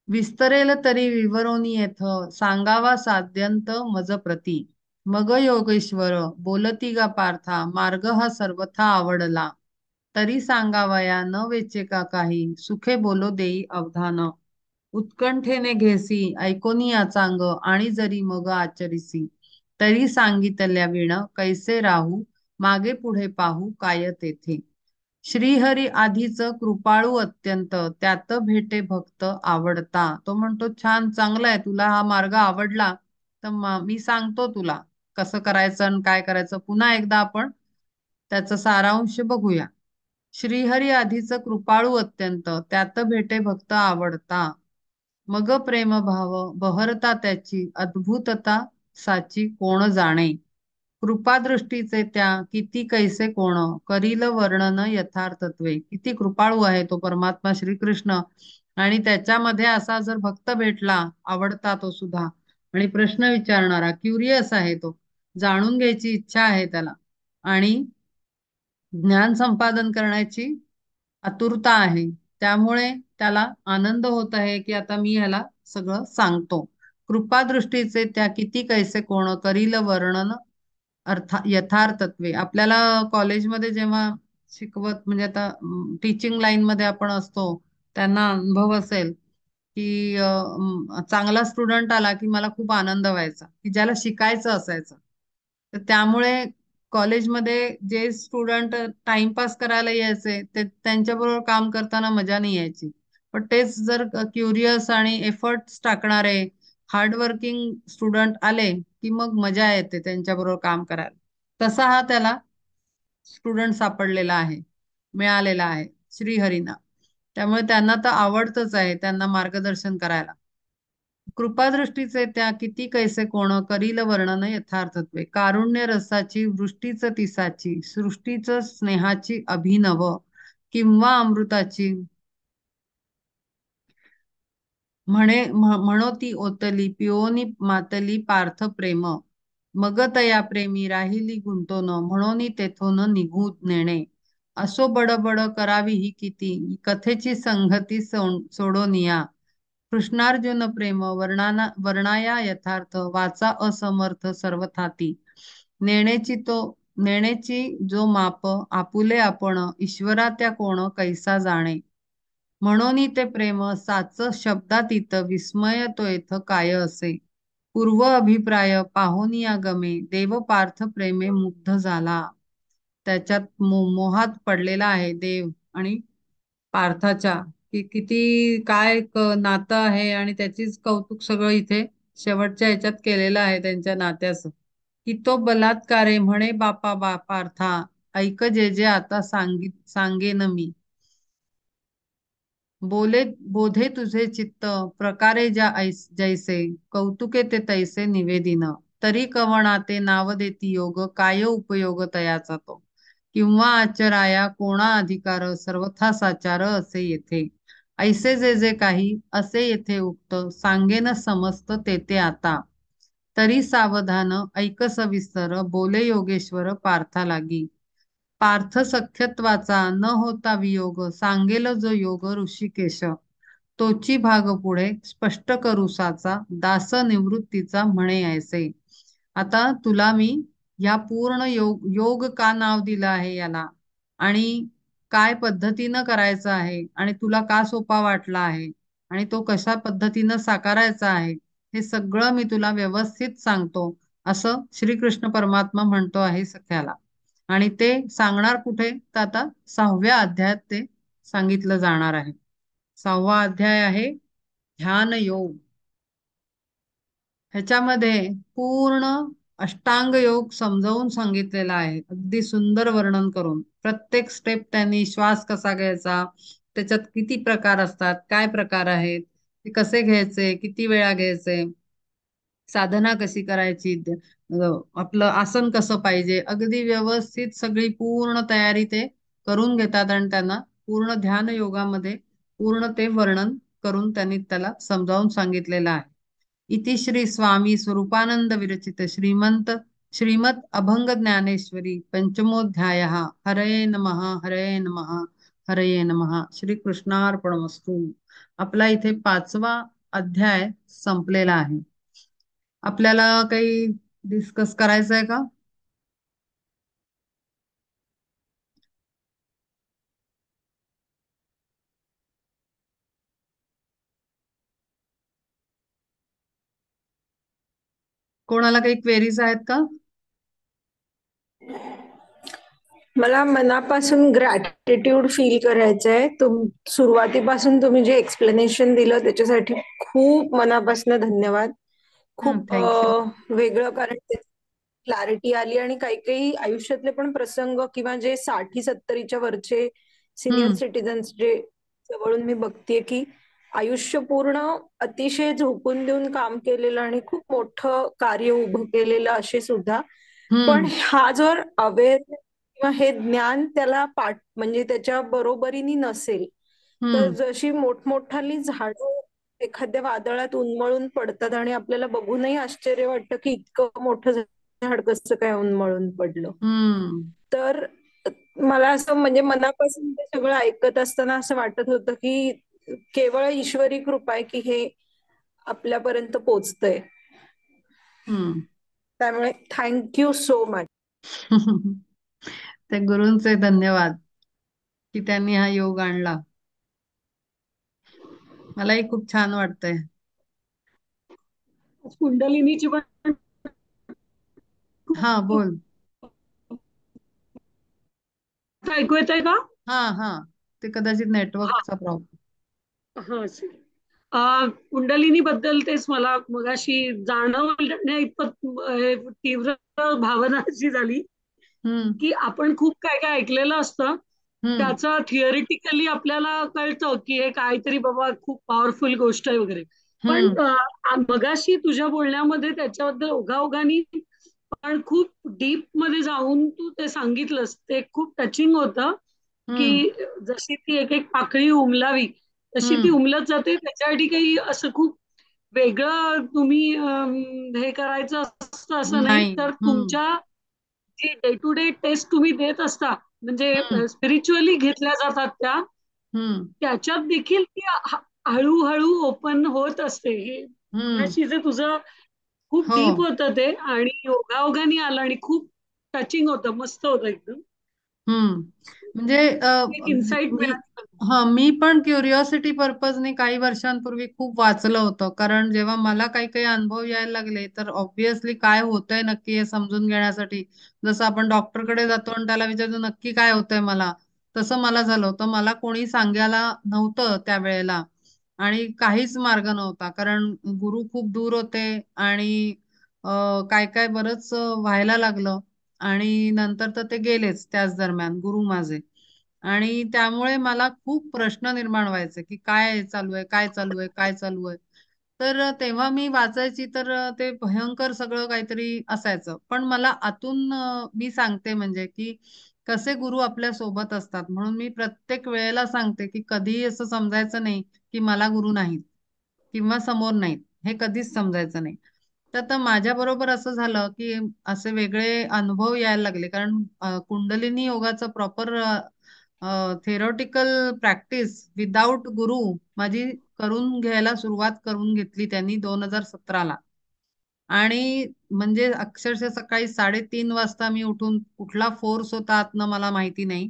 विस्तरेल तरी विवरोनी येथ, सांगावा साध्यंत मज प्रती. मग योगेश्वर बोलती गा पार्था, मार्ग हा सर्वथा आवडला. तरी सांगावया न वेचे का काही, सुखे बोलो देई अवधान. उत्कंठेने घेसी ऐकोनी चांग, आणि जरी मग आचरिसी. तरी सांगितल्या विण कैसे राहू, मागे पुढे पाहू काय तेथे. श्रीहरी आधीच कृपाळू अत्यंत, त्यात भेटे भक्त आवडता. तो म्हणतो छान, चांगला आहे, तुला हा मार्ग आवडला, तर मी सांगतो तुला कसं करायचं आणि काय करायचं. पुन्हा एकदा आपण त्याचा सारांश बघूया. श्रीहरी आधीच कृपाळू अत्यंत, त्यात भेटे भक्त आवडता. मग प्रेमभाव बहरता त्याची, अद्भुतता साची कोण जाणे. कृपादृष्टीचे त्या किती कैसे कोण, करील वर्णन यथार्थत्वे. किती कृपाळू आहे तो परमात्मा श्रीकृष्ण, आणि त्याच्यामध्ये असा जर भक्त भेटला, आवडता तो सुद्धा, आणि प्रश्न विचारणारा, क्युरियस आहे तो, जाणून घ्यायची इच्छा आहे त्याला, आणि ज्ञान संपादन करण्याची आतुरता आहे. त्यामुळे त्याला आनंद होत आहे की आता मी ह्याला सगळं सांगतो. कृपादृष्टीचे त्या किती कैसे कोण, करील वर्णन यथार्थत्वे. आपल्याला कॉलेजमध्ये जेव्हा शिकवत, म्हणजे आता टीचिंग लाईन मध्ये आपण असतो, त्यांना अनुभव असेल की चांगला स्टुडंट आला की मला खूप आनंद व्हायचा, की ज्याला शिकायचं असायचं. तर त्यामुळे कॉलेजमध्ये जे स्टुडंट टाइमपास करायला यायचे, ते त्यांच्याबरोबर काम करताना मजा नाही यायची. पण तेच जर क्युरियस आणि एफर्ट्स टाकणारे हार्डवर्किंग स्टुडंट आले की मग मजा येते त्यांच्याबरोबर काम करायला. तसा हा त्याला स्टुडंट सापडलेला आहे, मिळालेला आहे श्रीहरीना. त्यामुळे त्यांना तर आवडतच आहे त्यांना मार्गदर्शन करायला. कृपादृष्टीचे त्या किती कैसे कोण, करील वर्णन यथार्थत्वे. कारुण्य रसाची वृष्टीच तिसाची, सृष्टीच स्नेहाची अभिनव, किंवा अमृताची म्हणोती ओतली, पिओनी मातली पार्थ प्रेम. मग तया प्रेमी राहिली गुंतोन, म्हणून तेथून निघू नेणे. असो बडबड करावी ही किती, कथेची संगती सोडोनिया. कृष्णार्जुन प्रेम वर्णाया यथार्थ, वाचा असमर्थ सर्वथाती. नेण्याची तो नेण्याची जो माप, आपुले आपण ईश्वरा त्या कोण कैसा जाणे. म्हणून ते प्रेम साच शब्दातीत, विस्मय तो येथ काय असे. पूर्व अभिप्राय पाहुनिया गमे, देव पार्थ प्रेमे मुग्ध झाला. त्याच्यात मोहात पडलेला आहे देव आणि पार्थाच्या, की किती काय नातं आहे, आणि त्याचीच कौतुक सगळं इथे शेवटच्या ह्याच्यात केलेलं आहे त्यांच्या नात्याचं. की तो बलात्कारे म्हणे बापा पार्था, ऐक जे जे आता सांगेन मी. बोले बोधे तुझे चित्त, प्रकारे जैसे, कौतुके ते तैसे निवेदिन. तरी कवणा ते नाव देती योग, काय उपयोग तयाचा तो. किंवा आचराया कोणा अधिकार, सर्वथा साचार असे येथे. ऐसे जे जे काही असे येथे उक्त, सांगेन समस्त तेथे आता. तरी सावधान ऐक सविस्तर, बोले योगेश्वर पार्था लागी. पार्थ सख्यत्वाचा न होता वियोग, सांगेल जो योग ऋषिकेश. तोची भाग पुढे स्पष्ट करूसाचा, दास निवृत्तीचा म्हणे ऐसे. आता तुला मी या पूर्ण योग योग का नाव दिलं आहे याला, आणि काय पद्धतीनं करायचं आहे, आणि तुला का सोपा वाटला आहे, आणि तो कशा पद्धतीनं साकारायचा आहे, हे सगळं मी तुला व्यवस्थित सांगतो, असं श्रीकृष्ण परमात्मा म्हणतो आहे सख्याला. आणि ते सांगणार कुठे, तर आता 6व्या अध्यायात ते सांगितलं जाणार आहे. 6वा अध्याय आहे ध्यान योग. ह्याच्यामध्ये पूर्ण अष्टांग योग समजावून सांगितलेला आहे, अगदी सुंदर वर्णन करून. प्रत्येक स्टेप त्यांनी श्वास कसा घ्यायचा, त्याच्यात किती प्रकार असतात, काय प्रकार आहेत, ते कसे घ्यायचे, किती वेळा घ्यायचे, साधना कशी करायची, आपलं आसन कसं पाहिजे, अगदी व्यवस्थित सगळी पूर्ण तयारी ते करून घेतात आणि त्यांना पूर्ण ध्यान योगामध्ये पूर्ण ते वर्णन करून त्यांनी त्याला समजावून सांगितलेलं आहे. इति श्री स्वामी स्वरूपानंद विरचित श्रीमत अभंग ज्ञानेश्वरी पंचमोध्याय. हरये नमः, हरये नमः, हरये नमः. श्री कृष्णार्पणमस्तु. आपला इथे 5वा अध्याय संपलेला आहे. आपल्याला काही डिस्कस करायचं आहे का? कोणाला काही क्वेरीज आहेत का? मला मनापासून ग्रॅटिट्यूड फील करायचं आहे. सुरुवातीपासून तुम्ही जे एक्सप्लेनेशन दिलं त्याच्यासाठी खूप मनापासून धन्यवाद. खूप थँक्यू. वेगळं, कारण क्लॅरिटी आली आणि काही काही आयुष्यातले पण प्रसंग किंवा जे 60-70च्या वरचे सिनियर हम्म. सिटीजन्स जे जवळून मी बघतेय की आयुष्य पूर्ण अतिशय झोकून देऊन काम केलेलं आणि खूप मोठं कार्य उभं केलेलं असे सुद्धा. पण हम्म. हा जर अवेअर किंवा हे ज्ञान त्याला म्हणजे त्याच्या बरोबरीने नसेल तर हम्म. जशी मोठमोठाली झाडं एखाद्या वादळात उन्मळून पडतात आणि आपल्याला बघूनही आश्चर्य वाटतं की इतकं मोठं झाड कसं काय उन्मळून पडलं. हम्म. तर मला असं म्हणजे मनापासून ते सगळं ऐकत असताना असं वाटत होतं की केवळ ईश्वरी कृपा आहे की हे आपल्यापर्यंत पोचतंय. हम्म. त्यामुळे थँक्यू सो मच. त्या गुरूंचे धन्यवाद की त्यांनी हा योग आणला. मलाही खूप छान वाटतंय. कुंडलिनीची पण हा, बोल. ऐकू येत आहे का? हा, हा. ते कदाचित हा नेटवर्कचा प्रॉब्लेम. हा सर. कुंडलिनी बद्दल तेच मला मगाशी जाणवण्या इतपत तीव्र भावना अशी झाली हम्म. की आपण खूप काय काय ऐकलेलं असतं. हम्म. त्याचं थिअरिटिकली आपल्याला कळतं की हे काहीतरी बाबा खूप पॉवरफुल गोष्ट आहे वगैरे. पण हम्म. मगाशी तुझ्या बोलण्यामध्ये त्याच्याबद्दल ओघाओघानी पण खूप डीप मध्ये जाऊन तू ते सांगितलंस ते खूप टचिंग होतं. हम्म. की जशी ती एक एक पाकळी उमलावी तशी ती हम्म. उमलत जाते. त्याच्यासाठी काही असं खूप वेगळं तुम्ही हे करायचं असतं असं नाही. नाही. तर हम्म. तुमच्या जी डे टू डे टेस्ट तुम्ही देत असता हम्म. म्हणजे स्पिरिच्युअली घेतल्या जातात हम्म. त्याच्यात देखील ती हळूहळू ओपन होत असते. हे हम्म. मगाशी जे तुझं खूप हो. डीप होतं ते आणि योगायोगाने आलं आणि खूप टचिंग होतं, मस्त होतं एकदम. हम्म. म्हणजे एक इन्साइट मी मिळाली. हा मी पण क्युरिओसिटी पर्पजने काही वर्षांपूर्वी खूप वाचलं होतं, कारण जेव्हा मला काही काही अनुभव यायला लागले तर ऑब्विसली काय होतंय नक्की हे समजून घेण्यासाठी, जसं आपण डॉक्टरकडे जातो आणि त्याला विचारतो नक्की काय होतंय मला, तसं मला झालं होतं. मला कोणी सांगायला नव्हतं त्यावेळेला आणि काहीच मार्ग नव्हता, कारण गुरु खूप दूर होते आणि काय काय बरंच व्हायला लागलं. आणि नंतर तर ते गेलेच त्याच दरम्यान गुरु माझे. आणि त्यामुळे मला खूप प्रश्न निर्माण व्हायचे की काय चालू आहे, काय चालू आहे, काय चालू आहे. तर तेव्हा मी वाचायची तर ते भयंकर सगळं काहीतरी असायचं. पण मला आतून मी सांगते म्हणजे की कसे गुरु आपल्या सोबत असतात, म्हणून मी प्रत्येक वेळेला सांगते की कधीही असं समजायचं नाही की मला गुरु नाहीत किंवा समोर नाहीत, हे कधीच समजायचं नाही. तर आता माझ्या बरोबर असं झालं की असे वेगळे अनुभव यायला लागले, कारण कुंडलिनी योगाचं प्रॉपर थेरॉटिकल प्रॅक्टिस विदाउट गुरु माझी करून घ्यायला सुरुवात करून घेतली त्यांनी 2017ला. आणि म्हणजे अक्षरशः सकाळी 3:30 वाजता मी उठून, कुठला फोर्स होता आतनं मला माहिती नाही,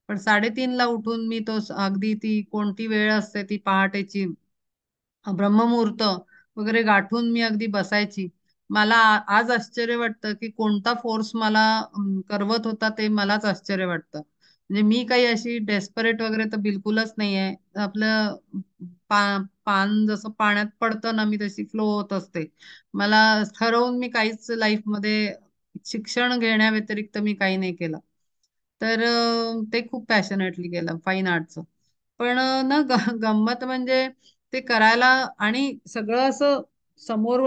पण 3:30ला उठून मी तो अगदी ती कोणती वेळ असते ती पहाटेची ब्रह्ममुहूर्त वगैरे गाठून मी अगदी बसायची. मला आज आश्चर्य वाटतं की कोणता फोर्स मला करवत होता, ते मलाच आश्चर्य वाटतं. म्हणजे मी काही अशी डेस्परेट वगैरे तर बिलकुलच नाहीये. आपलं पान जसं पाण्यात पडतं ना, मी तशी फ्लो होत असते. मला ठरवून मी काहीच लाईफमध्ये शिक्षण घेण्या व्यतिरिक्त मी काही नाही केलं. तर ते खूप पॅशनेटली केलं फाईन आर्टचं. पण ना गंमत म्हणजे ते करायला आणि सगळं असं समोर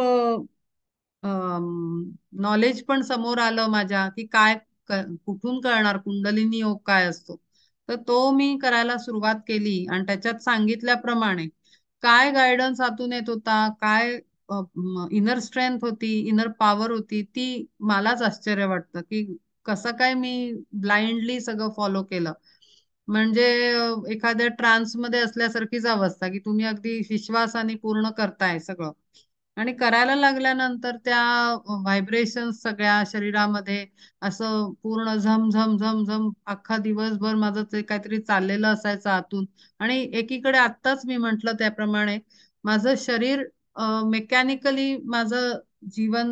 नॉलेज पण समोर आलं माझ्या की काय कुठून कळणार कुंडलिनी योग काय असतो. तर तो मी करायला सुरुवात केली आणि त्याच्यात सांगितल्याप्रमाणे काय गायडन्स हातून येत होता, काय इनर स्ट्रेंथ होती, इनर पॉवर होती, ती मलाच आश्चर्य वाटतं की कसं काय मी ब्लाइंडली सगळं फॉलो केलं. म्हणजे एखाद्या ट्रान्स मध्ये असल्यासारखीच अवस्था की तुम्ही अगदी विश्वासाने पूर्ण करताय सगळं. आणि करायला लागल्यानंतर त्या व्हायब्रेशन्स सगळ्या शरीरामध्ये असं पूर्ण झम झम झम झम अख्खा दिवसभर माझं ते काहीतरी चाललेलं असायचं आतून. आणि एकीकडे आत्ताच मी म्हंटल त्याप्रमाणे माझं शरीर मेकॅनिकली माझं जीवन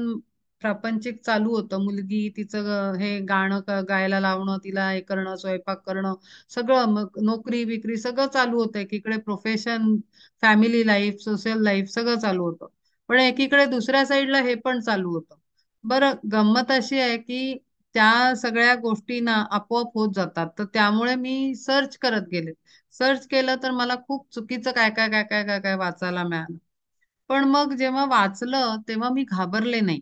प्रापंचिक चालू होतं. मुलगी तिचं हे गाणं गायला लावणं, तिला हे करणं, स्वयंपाक करणं, सगळं मग नोकरी विक्री सगळं चालू होतं. एकीकडे profession, family life, social life सगळं चालू होतं. पण एकीकडे दुसऱ्या साईडला हे पण चालू होतं. बरं गंमत अशी आहे की त्या सगळ्या गोष्टी ना आपोआप होत जातात. तर त्यामुळे मी सर्च करत गेले. सर्च केलं तर मला खूप चुकीचं काय काय काय काय काय काय वाचायला मिळालं. पण मग जेव्हा वाचलं तेव्हा मी घाबरले नाही.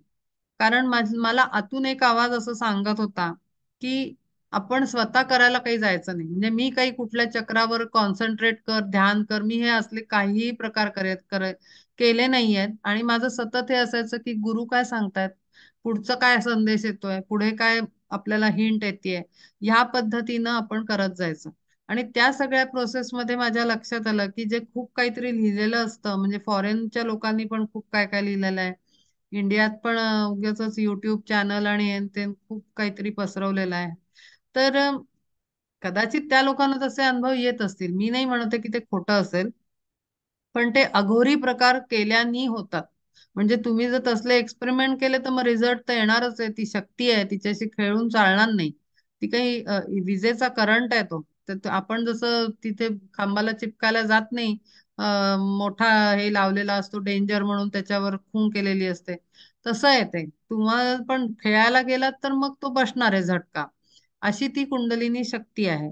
कारण मला आतून एक आवाज असं सांगत होता की आपण स्वतः करायला काही जायचं नाही. म्हणजे मी काही कुठल्या चक्रावर कॉन्सन्ट्रेट कर, ध्यान कर, मी हे असले काहीही प्रकार केले नाहीयेत. आणि माझं सतत हे असायचं की गुरु काय सांगतायत, पुढचं काय संदेश येतोय, पुढे काय आपल्याला हिंट येतेय, ह्या पद्धतीनं आपण करत जायचं. आणि त्या सगळ्या प्रोसेसमध्ये माझ्या लक्षात आलं की जे खूप काहीतरी लिहिलेलं असतं, म्हणजे फॉरेनच्या लोकांनी पण खूप काय काय लिहिलेलं आहे, इंडियात पण उगाचच युट्यूब चॅनल आणि हेन तेन खूप काहीतरी पसरवलेलं आहे. तर कदाचित त्या लोकांना तसे अनुभव येत असतील, मी नाही म्हणते की ते खोटं असेल. पण ते अघोरी प्रकार केल्यानी होतात. म्हणजे तुम्ही जर तसले एक्सपेरिमेंट केले तर मग रिझल्ट तर येणारच आहे. ती शक्ती आहे, तिच्याशी खेळून चालणार नाही. ती काही विजेचा करंट आहे तो. तर आपण जसं तिथे खांबाला चिपकायला जात नाही, मोठा हे लावलेला असतो डेंजर म्हणून त्याच्यावर खून केलेली असते, तसं आहे ते. तुम्हाला पण खेळायला गेलात तर मग तो बसणार आहे झटका. अशी ती कुंडलिनी शक्ती आहे.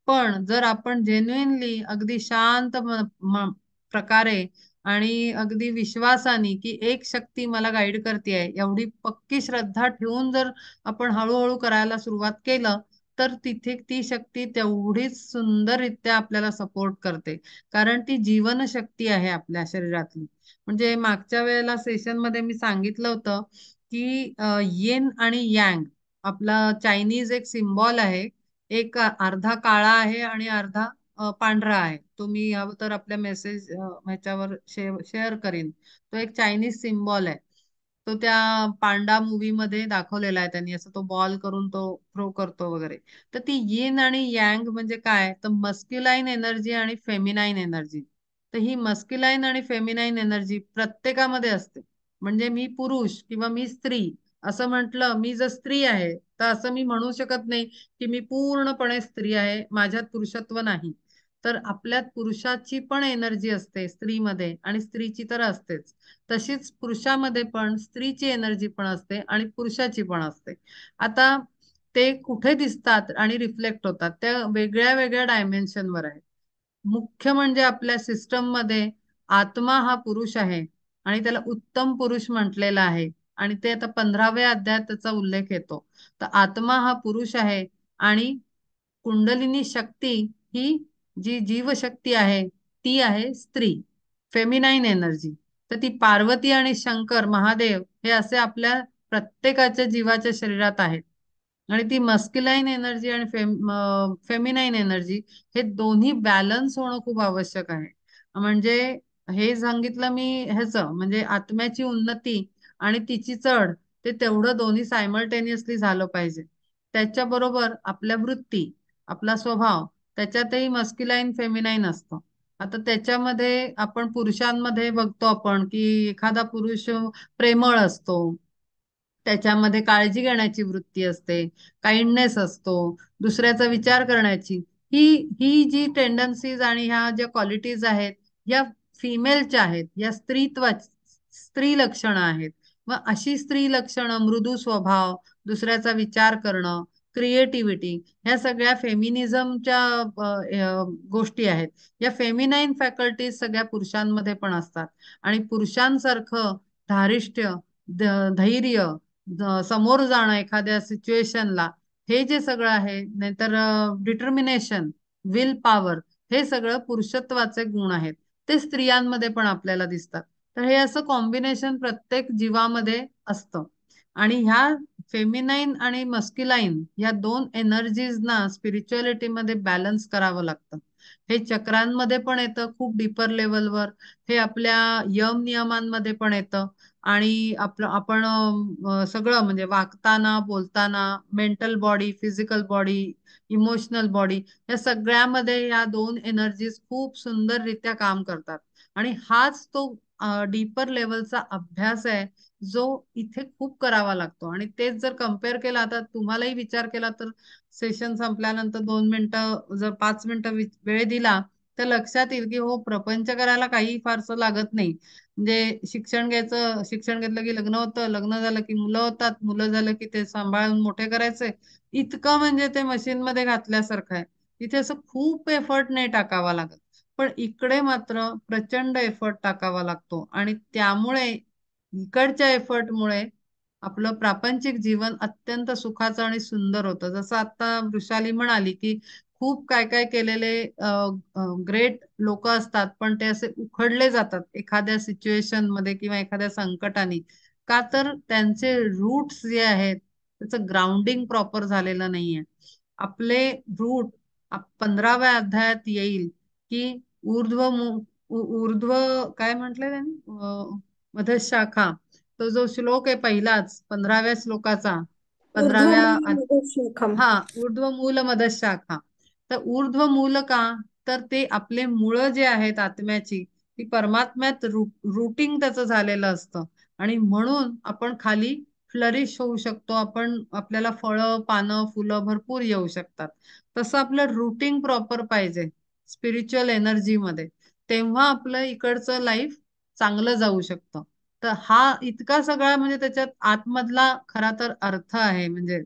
पण जर आपण जेन्युइनली अगदी शांत प्रकारे आणि अगदी विश्वासाने की एक शक्ती मला गाईड करते एवढी पक्की श्रद्धा ठेवून जर आपण हळूहळू करायला सुरुवात केलं तर तिथे ती शक्ती तेवढीच सुंदररित्या आपल्याला सपोर्ट करते. कारण ती जीवनशक्ती आहे आपल्या शरीरातली. म्हणजे मागच्या वेळेला सेशन मध्ये मी सांगितलं होतं की येन आणि यांग आपला चायनीज एक सिम्बॉल आहे. एक अर्धा काळा आहे आणि अर्धा पांढरा आहे. तो मी हवं तर आपल्या मेसेज ह्याच्यावर शेअर करीन. तो एक चायनीज सिम्बॉल आहे. तो त्या पांडा मूवी मध्ये दाखवलेला आहे त्यांनी, असं तो बॉल करून तो थ्रो करतो वगैरे. तर ती यिन आणि यांग म्हणजे काय, तर मस्क्युलाईन एनर्जी आणि फेमिनाईन एनर्जी. तर ही मस्क्युलाईन आणि फेमिनाईन एनर्जी प्रत्येकामध्ये असते. म्हणजे मी पुरुष किंवा मी स्त्री असं म्हटलं, मी जर स्त्री आहे तर असं मी म्हणू शकत नाही की मी पूर्णपणे स्त्री आहे, माझ्यात पुरुषत्व नाही. तर आपल्यात पुरुषाची पण एनर्जी असते स्त्रीमध्ये आणि स्त्रीची तर असतेच. तशीच पुरुषामध्ये पण स्त्रीची एनर्जी पण असते आणि पुरुषाची पण असते. आता ते कुठे दिसतात आणि रिफ्लेक्ट होतात त्या वेगळ्या वेगळ्या डायमेन्शनवर आहे. मुख्य म्हणजे आपल्या सिस्टम मध्ये आत्मा हा पुरुष आहे आणि त्याला उत्तम पुरुष म्हटलेला आहे. आणि ते आता 15व्या अध्यायात त्याचा उल्लेख येतो. तर आत्मा हा पुरुष आहे आणि कुंडलिनी शक्ती ही जी जीवशक्ती आहे ती आहे स्त्री, फेमिनाईन एनर्जी. तर ती पार्वती आणि शंकर महादेव हे असे आपल्या प्रत्येकाच्या जीवाच्या शरीरात आहेत. आणि ती मस्क्युलाईन एनर्जी आणि फेमिनाईन एनर्जी हे दोन्ही बॅलन्स होणं खूप आवश्यक आहे. म्हणजे हे सांगितलं मी ह्याचं म्हणजे आत्म्याची उन्नती आणि तिची चढ, ते तेवढं दोन्ही सायमल्टेनियसली झालं पाहिजे. त्याच्याबरोबर आपल्या वृत्ती, आपला स्वभाव, त्याच्यातही मस्क्युलाईन फेमिनाईन असतं. आता त्याच्यामध्ये आपण पुरुषांमध्ये बघतो आपण की एखादा पुरुष प्रेमळ असतो, त्याच्यामध्ये काळजी घेण्याची वृत्ती असते, काइंडनेस असतो, दुसऱ्याचा विचार करण्याची, ही ही जी टेंडन्सीज आणि ह्या ज्या क्वालिटीज आहेत या फिमेलच्या आहेत, या स्त्री लक्षणं आहेत. मग अशी स्त्री लक्षणं, मृदू स्वभाव, दुसऱ्याचा विचार करणं, क्रिएटिव्हिटी, ह्या सगळ्या फेमिनिझमच्या गोष्टी आहेत. या फेमिनाईन फॅकल्टीज सगळ्या पुरुषांमध्ये पण असतात. आणि पुरुषांसारखं धारिष्ट्य, धैर्य, समोर जाणं एखाद्या सिच्युएशनला, हे जे सगळं आहे, नाहीतर डिटर्मिनेशन, विल पॉवर, हे सगळं पुरुषत्वाचे गुण आहेत. ते स्त्रियांमध्ये पण आपल्याला दिसतात. तर हे असं कॉम्बिनेशन प्रत्येक जीवामध्ये असतं. आणि ह्या फेमिनाईन आणि मस्क्युलाईन या दोन एनर्जीजना स्पिरिच्युअलिटी मध्ये बॅलन्स करावं लागतं. हे चक्रांमध्ये पण येतं खूप डीपर लेवलवर, हे आपल्या यम नियमांमध्ये पण येतं. आणि आपलं आपण सगळं म्हणजे वागताना, बोलताना, mental body, physical body, emotional body, या सगळ्यामध्ये या दोन एनर्जीज खूप सुंदररित्या काम करतात. आणि हाच तो डीपर लेवलचा अभ्यास आहे जो इथे खूप करावा लागतो. आणि तेच जर कम्पेअर केला, आता तुम्हालाही विचार केला तर सेशन संपल्यानंतर 2 मिनिटं जर 5 मिनिटं वेळ दिला, तर लक्षात येईल की हो, प्रपंच करायला काही फारसं लागत नाही. म्हणजे शिक्षण घ्यायचं, शिक्षण घेतलं की लग्न होतं, लग्न झालं की मुलं होतात, मुलं झालं की ते सांभाळून मोठे करायचे. इतकं म्हणजे ते मशीन मध्ये घातल्यासारखं आहे. तिथे असं खूप एफर्ट नाही टाकावा लागत. पण इकडे मात्र प्रचंड एफर्ट टाकावा लागतो. आणि त्यामुळे इकडच्या एफर्टमुळे आपलं प्रापंचिक जीवन अत्यंत सुखाचं आणि सुंदर होतं. जसं आता वृषाली म्हणाली की खूप काय काय केलेले ग्रेट लोक असतात, पण ते असे उखडले जातात एखाद्या सिच्युएशन मध्ये किंवा एखाद्या संकटाने. का तर त्यांचे रूट्स जे आहेत, त्याचं ग्राउंडिंग प्रॉपर झालेलं नाहीये. आपले रूट 15व्या अध्यायात येईल की ऊर्ध्व काय म्हटलंय त्यांनी, मधशाखा, तो जो श्लोक आहे पहिलाच 15व्या श्लोकाचा, 15व्या, ऊर्ध्वमुखम. हा, ऊर्ध्व मूल मदशाखा. तर ऊर्ध्व मूल का, तर ते आपले मुळ जे आहेत आत्म्याची, ती परमात्म्यात रुटिंग त्याचं झालेलं असतं. आणि म्हणून आपण खाली फ्लरिश होऊ शकतो. आपण, आपल्याला फळं, पानं, फुलं भरपूर येऊ शकतात. तसं आपलं रुटिंग प्रॉपर पाहिजे स्पिरिच्युअल एनर्जी मध्ये, तेव्हा आपलं इकडचं लाईफ चांगलं जाऊ शकतं. तर हा इतका सगळा म्हणजे त्याच्यात आतमधला खरा तर अर्थ आहे, म्हणजे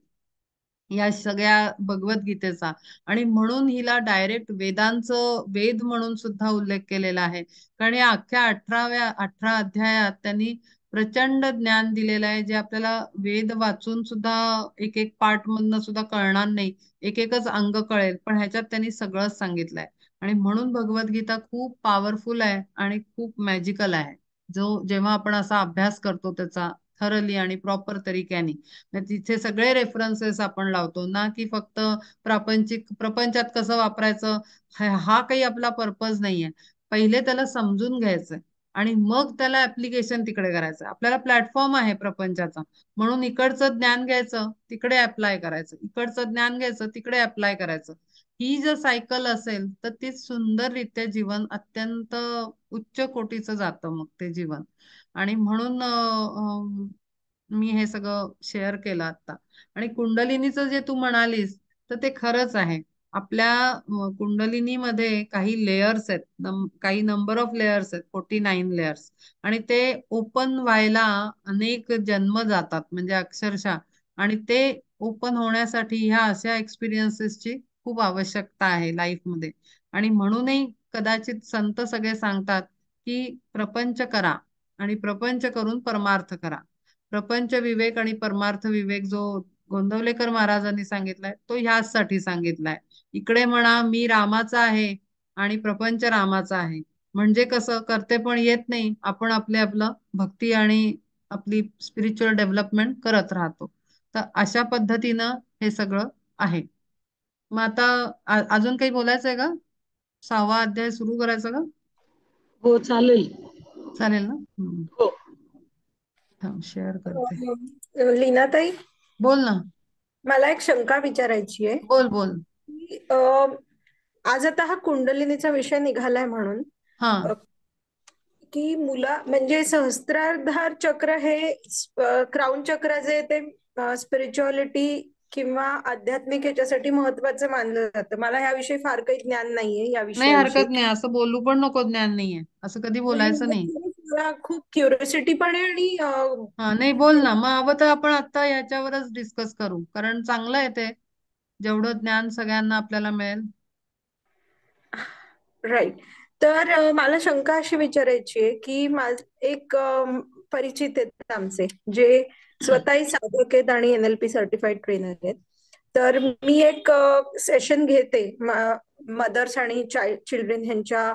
या सगळ्या भगवद्गीतेचा. आणि म्हणून हिला डायरेक्ट वेदांचं वेद म्हणून सुद्धा उल्लेख केलेला आहे. कारण या अख्ख्या 18 अध्यायात त्यांनी प्रचंड ज्ञान दिलेलं आहे, जे आपल्याला वेद वाचून सुद्धा एक एक पार्ट मधनं सुद्धा कळणार नाही. एक एकच अंग कळेल, पण ह्याच्यात त्यांनी सगळंच सांगितलंय. आणि म्हणून भगवद्गीता खूप पॉवरफुल आहे आणि खूप मॅजिकल आहे. जो जेव्हा आपण असा अभ्यास करतो त्याचा थरली आणि प्रॉपर तरीक्याने, तिथे सगळे रेफरन्सेस आपण लावतो ना, की फक्त प्रपंचात कसं वापरायचं, हा काही आपला पर्पज नाहीये. पहिले त्याला समजून घ्यायचंय आणि मग त्याला ऍप्लिकेशन तिकडे करायचं. आपल्याला प्लॅटफॉर्म आहे प्रपंचाचा, म्हणून इकडचं ज्ञान घ्यायचं, तिकडे अप्लाय करायचं, इकडचं ज्ञान घ्यायचं, तिकडे अप्लाय करायचं. ही जर सायकल असेल तर ती सुंदररित्या जीवन अत्यंत उच्च कोटीचं जातं मग ते जीवन. आणि म्हणून मी हे सगळं शेअर केलं आता. आणि कुंडलिनीचं जे तू म्हणालीस, तर ते खरंच आहे. आपल्या कुंडलिनीमध्ये काही लेयर्स आहेत, काही नंबर ऑफ लेयर्स आहेत, 49 लेयर्स. आणि ते ओपन व्हायला अनेक जन्म जातात, म्हणजे अक्षरशः. आणि ते ओपन होण्यासाठी ह्या अशा एक्सपिरियन्सेसची खूप आवश्यकता आहे लाईफमध्ये. आणि म्हणूनही कदाचित संत सगळे सांगतात की प्रपंच करा आणि प्रपंच करून परमार्थ करा. प्रपंच विवेक आणि परमार्थ विवेक जो गोंदवलेकर महाराजांनी सांगितलाय, तो ह्याचसाठी सांगितलाय. इकडे म्हणा मी रामाचा आहे आणि प्रपंच रामाचा आहे, म्हणजे कसं करते पण येत नाही, आपण आपलं भक्ती आणि आपली स्पिरिच्युअल डेव्हलपमेंट करत राहतो. तर अशा पद्धतीनं हे सगळं आहे. मग आता अजून काही बोलायचं आहे का? 6वा अध्याय सुरू करायचा का? हो, चालेल. चालेल ना. हो. शेअर करते. लीनाताई, बोल ना. मला एक शंका विचारायची आहे बोल बोल. की आज आता हा कुंडलिनीचा विषय निघालाय म्हणून, हा. अ, की मुला म्हणजे सहस्त्राधार चक्र हे क्राऊन चक्र जे ते स्पिरिच्युअलिटी किंवा आध्यात्मिक याच्यासाठी महत्वाचं मानलं जातं. मला याविषयी फार काही ज्ञान नाहीये या नाही, विषयाविषयी. हरकत नाही, असं बोलू पण नको, ज्ञान नाहीये असं कधी बोलायचं नाही. मला खूप क्युरिओसिटी पण आहे आणि हा, नाही बोल ना, मग हवं तर आपण आता ह्याच्यावरच डिस्कस करू, कारण चांगलं आहे ते. जेवढं ज्ञान सगळ्यांना आपल्याला मिळेल. राईट. तर मला शंका अशी विचारायची आहे की एक परिचित आहेत आमचे, जे स्वतःही साधक आहेत आणि NLP सर्टिफाईड ट्रेनर आहेत. तर मी एक सेशन घेते मदर्स आणि चिल्ड्रन ह्यांच्या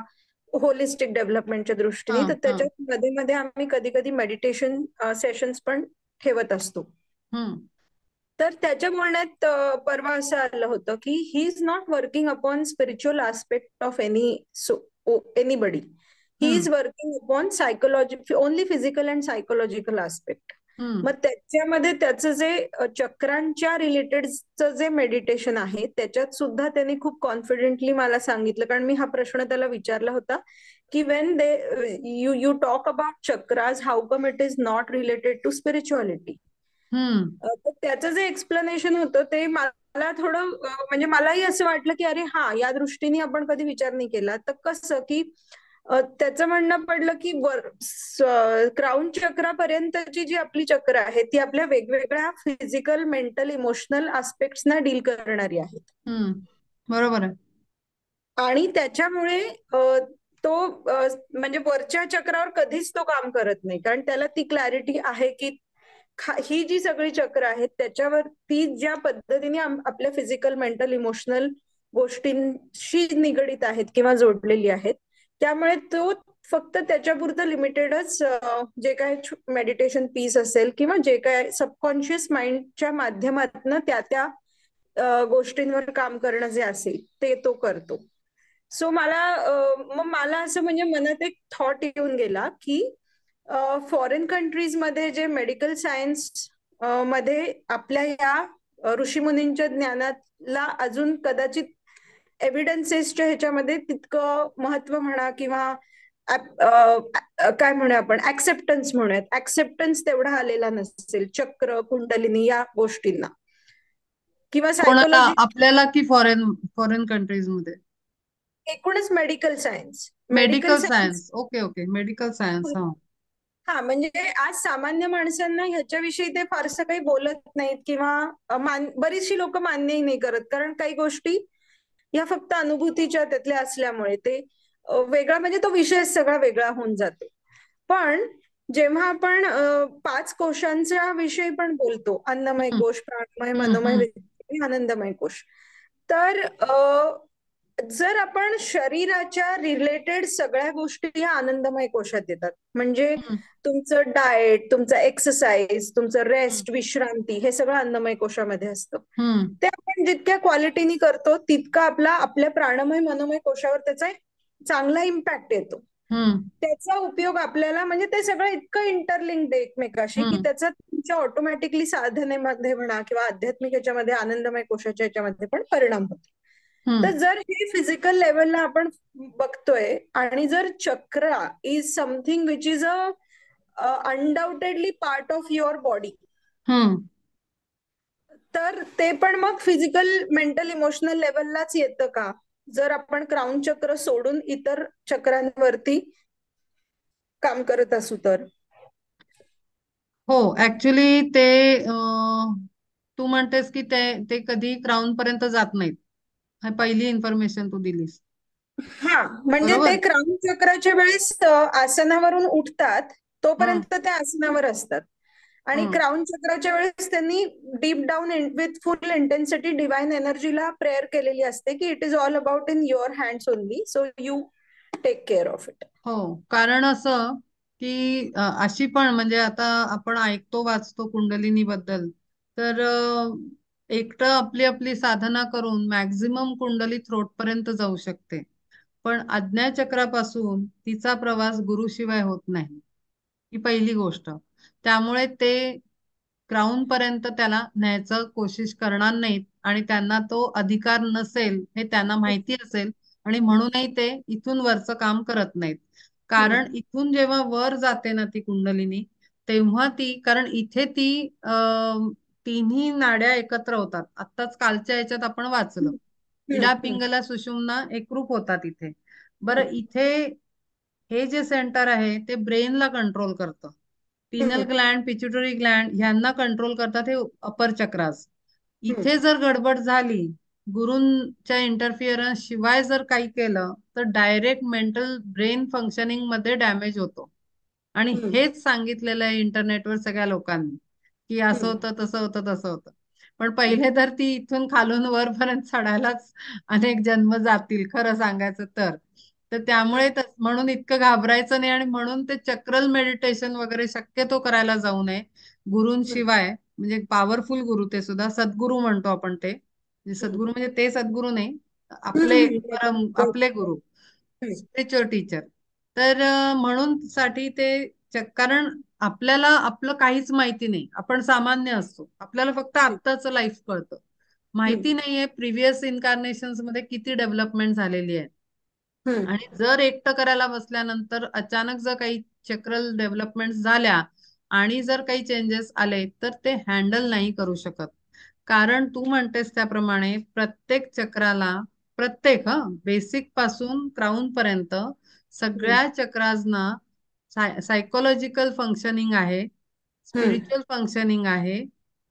होलिस्टिक डेव्हलपमेंटच्या हा दृष्टीने. तर हा. त्याच्यात मध्ये मध्ये आम्ही कधी कधी मेडिटेशन सेशन्स पण ठेवत असतो. हम्म तर त्याच्या बोलण्यात परवा असं आलं होतं की he is not working upon spiritual aspect of anybody. He hmm is working upon psychology only, physical and psychological aspect. हम्म मग त्याच्यामध्ये त्याचं जे चक्रांच्या रिलेटेडचं जे मेडिटेशन आहे त्याच्यात सुद्धा त्यांनी खूप कॉन्फिडेंटली मला सांगितलं, कारण मी हा प्रश्न त्याला विचारला होता की when they you you talk about chakras, how come it is not related to spirituality. Hmm तर त्याचं जे एक्सप्लेनेशन होतं ते मला थोडं म्हणजे मलाही असं वाटलं की अरे हा, या दृष्टीने आपण कधी विचार नाही केला. तर कसं की त्याचं म्हणणं पडलं की क्राऊन चक्रापर्यंतची जी आपली चक्र आहे ती आपल्या वेगवेगळ्या फिजिकल, मेंटल, इमोशनल आस्पेक्ट्सना डील करणारी आहेत. हम्म. बरोबर आहे. आणि त्याच्यामुळे तो म्हणजे वरच्या चक्रावर कधीच तो काम करत नाही, कारण त्याला ती क्लॅरिटी आहे की ही जी सगळी चक्र आहेत त्याच्यावर ती ज्या पद्धतीने आपल्या फिजिकल, मेंटल, इमोशनल गोष्टींशी निगडीत आहेत किंवा जोडलेली आहेत. त्यामुळे तो फक्त त्याच्यापुरतं लिमिटेडच जे काय मेडिटेशन पीस असेल किंवा जे काय सबकॉन्शियस माइंडच्या माध्यमातून त्या त्या गोष्टींवर काम करणं जे असेल ते तो करतो. सो मग मला असं म्हणजे मनात एक थॉट येऊन गेला की फॉरेन कंट्रीजमध्ये जे मेडिकल सायन्स मध्ये आपल्या या ऋषीमुनींच्या ज्ञानाला अजून कदाचित एव्हिडन्सेसच्या ह्याच्यामध्ये तितकं महत्व म्हणा किंवा काय म्हणूया आपण, ऍक्सेप्टन्स म्हणूयात, ऍक्सेप्टन्स तेवढा आलेला नसेल चक्र, कुंडलिनी या गोष्टींना, किंवा कोणाला, सायकोलॉजी, आपल्याला की फॉरेन फॉरेन कंट्रीज मध्ये? एकूणच medical science. Medical medical science. Science. Okay okay, medical science. हा. हा, म्हणजे आज सामान्य माणसांना ह्याच्याविषयी ते फारसं काही बोलत नाहीत किंवा बरीचशी लोक मान्यही नाही करत, कारण काही गोष्टी या फक्त अनुभूतीच्या त्यातल्या असल्यामुळे ते वेगळा, म्हणजे तो विषय सगळा वेगळा होऊन जातो. पण जेव्हा आपण पाच कोशांच्या विषयी पण बोलतो, अन्नमय हम्म कोश, प्राणमय, मनोमय, हम्म आणि आनंदमय कोश, तर जर आपण शरीराच्या रिलेटेड सगळ्या गोष्टी या आनंदमय कोशात येतात. म्हणजे हम्म तुमचं डाएट, तुमचा एक्सरसाइज, तुमचं हम्म रेस्ट, विश्रांती, हे सगळं अन्नमय कोशामध्ये असतं. हम्म ते आपण जितक्या क्वालिटीनी करतो तितका आपल्या प्राणमय, मनोमय कोशावर त्याचा चांगला इम्पॅक्ट येतो. हम्म त्याचा उपयोग आपल्याला, म्हणजे ते सगळं इतकं इंटरलिंक्ड आहे एकमेकाशी की हम्म त्याचा तुमच्या ऑटोमॅटिकली साधनेमध्ये म्हणा किंवा आध्यात्मिक ह्याच्यामध्ये, आनंदमय कोशाच्या ह्याच्यामध्ये पण परिणाम होतो. तर हम्म जर हे फिजिकल लेवलला आपण बघतोय आणि जर चक्र is something which is undoubtedly part of your body, हम्म. तर ते पण मग फिजिकल, मेंटल, इमोशनल लेवललाच येतं का, जर आपण क्राऊन चक्र सोडून इतर चक्रांवरती काम करत असू तर? हो, ऍक्च्युली ते तू म्हणतेस की ते ते कधी क्राऊन पर्यंत जात नाहीत. हा पहिली इन्फॉर्मेशन तू दिलीस. हा, म्हणजे ते बरोबर. क्राऊन चक्राच्या वेळेस आसनावरून उठतात हम्म तोपर्यंत ते आसनावर असतात, आणि हम्म क्राऊन चक्राच्या वेळेस त्यांनी deep down with full intensity divine एनर्जीला प्रेयर केलेली असते की it is all about in your hands only, so you take care of it. हो, कारण असं की अशी पण म्हणजे आता आपण ऐकतो वाचतो कुंडलिनी बद्दल, तर एकटं आपली आपली साधना करून मॅक्झिमम कुंडली थ्रोट पर्यंत जाऊ शकते. पण आज्ञाचक्रापासून तिचा प्रवास गुरुशिवाय होत नाही, ही पहिली गोष्ट. त्यामुळे ते ग्राउंड पर्यंत त्याला न्यायचं कोशिश करणार नाहीत, आणि त्यांना तो अधिकार नसेल हे त्यांना माहिती असेल, आणि म्हणूनही ते इथून वरचं काम करत नाहीत. कारण इथून जेव्हा वर जाते ना ती कुंडलिनी, तेव्हा ती, कारण इथे ती तिन्ही नाड्या एकत्र होतात. आत्ताच कालच्या याच्यात आपण वाचलं, इडा पिंगला सुषुम्ना एकरूप होतात इथे. बरं, इथे हे जे सेंटर आहे ते ब्रेनला कंट्रोल करतं. पिनल ग्लँड, पिच्युटरी ग्लँड ह्यांना कंट्रोल करतात हे अपर चक्रास. हम्म. इथे जर गडबड झाली, गुरूंच्या इंटरफिअरन्स शिवाय जर काही केलं, तर डायरेक्ट मेंटल ब्रेन फंक्शनिंग मध्ये डॅमेज होतो. आणि हम्म. हेच सांगितलेलं आहे इंटरनेटवर सगळ्या लोकांनी, की असं हम्म. होतं, तसं होतं, तसं होतं. पण पहिले तर ती इथून खालून वरपर्यंत चढायलाच अनेक जन्म जातील, खरं सांगायचं तर. तर हम्म. त्यामुळे म्हणून इतकं घाबरायचं नाही, आणि म्हणून ते चक्रल मेडिटेशन वगैरे शक्यतो करायला जाऊ नये हम्म. गुरूंशिवाय. म्हणजे पॉवरफुल गुरु, ते सुद्धा सद्गुरू म्हणतो आपण ते. म्हणजे हम्म. सद्गुरू म्हणजे ते सद्गुरू नाही, आपले हम्म. परम, आपले गुरु, हम्म. Spiritual teacher. तर म्हणून साठी ते कारण आपल्याला आपलं काहीच माहिती नाही, आपण सामान्य असतो, आपल्याला फक्त आत्ताच लाईफ कळतं. माहिती हम्म. नाहीये प्रिव्हियस इन्कार्नेशन्स मध्ये किती डेव्हलपमेंट झालेली आहे. हम्म. आणि जर एकटं करायला बसल्यानंतर अचानक जर काही चक्रल डेव्हलपमेंट झाल्या आणि जर काही चेंजेस आले, तर ते हँडल नाही करू शकत. कारण तू म्हणतेस त्याप्रमाणे प्रत्येक चक्राला, प्रत्येक बेसिक पासून क्राऊन पर्यंत हम्म. सगळ्या चक्राजना सायकोलॉजिकल फंक्शनिंग आहे, हम्म. स्पिरिच्युअल फंक्शनिंग आहे,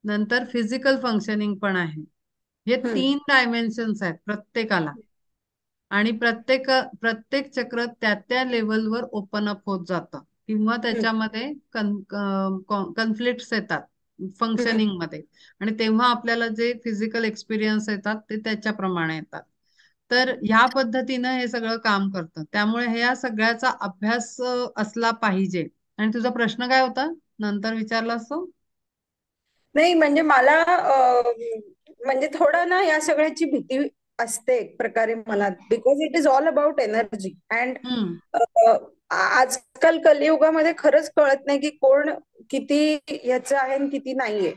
नंतर फिजिकल फंक्शनिंग पण आहे. हे हम्म. 3 डायमेन्शन्स आहेत प्रत्येकाला. आणि प्रत्येक प्रत्येक चक्र त्या त्या लेवलवर ओपन अप होत जातं, किंवा हम्म. त्याच्यामध्ये कन्फ्लिक्ट येतात हम्म. फंक्शनिंग मध्ये. आणि तेव्हा आपल्याला जे फिजिकल एक्सपिरियन्स येतात ते त्याच्याप्रमाणे येतात. तर ह्या पद्धतीनं हे सगळं काम करतं. त्यामुळे ह्या सगळ्याचा अभ्यास असला पाहिजे. आणि तुझा प्रश्न काय होता, नंतर विचारला असतो? नाही म्हणजे मला म्हणजे थोडं ना या सगळ्याची भीती असते एक प्रकारे हम्म. मनात, because it is all about energy. And हम्म. आजकाल कलियुगामध्ये खरंच कळत नाही की कोण किती ह्याचं आहे आणि किती नाहीये.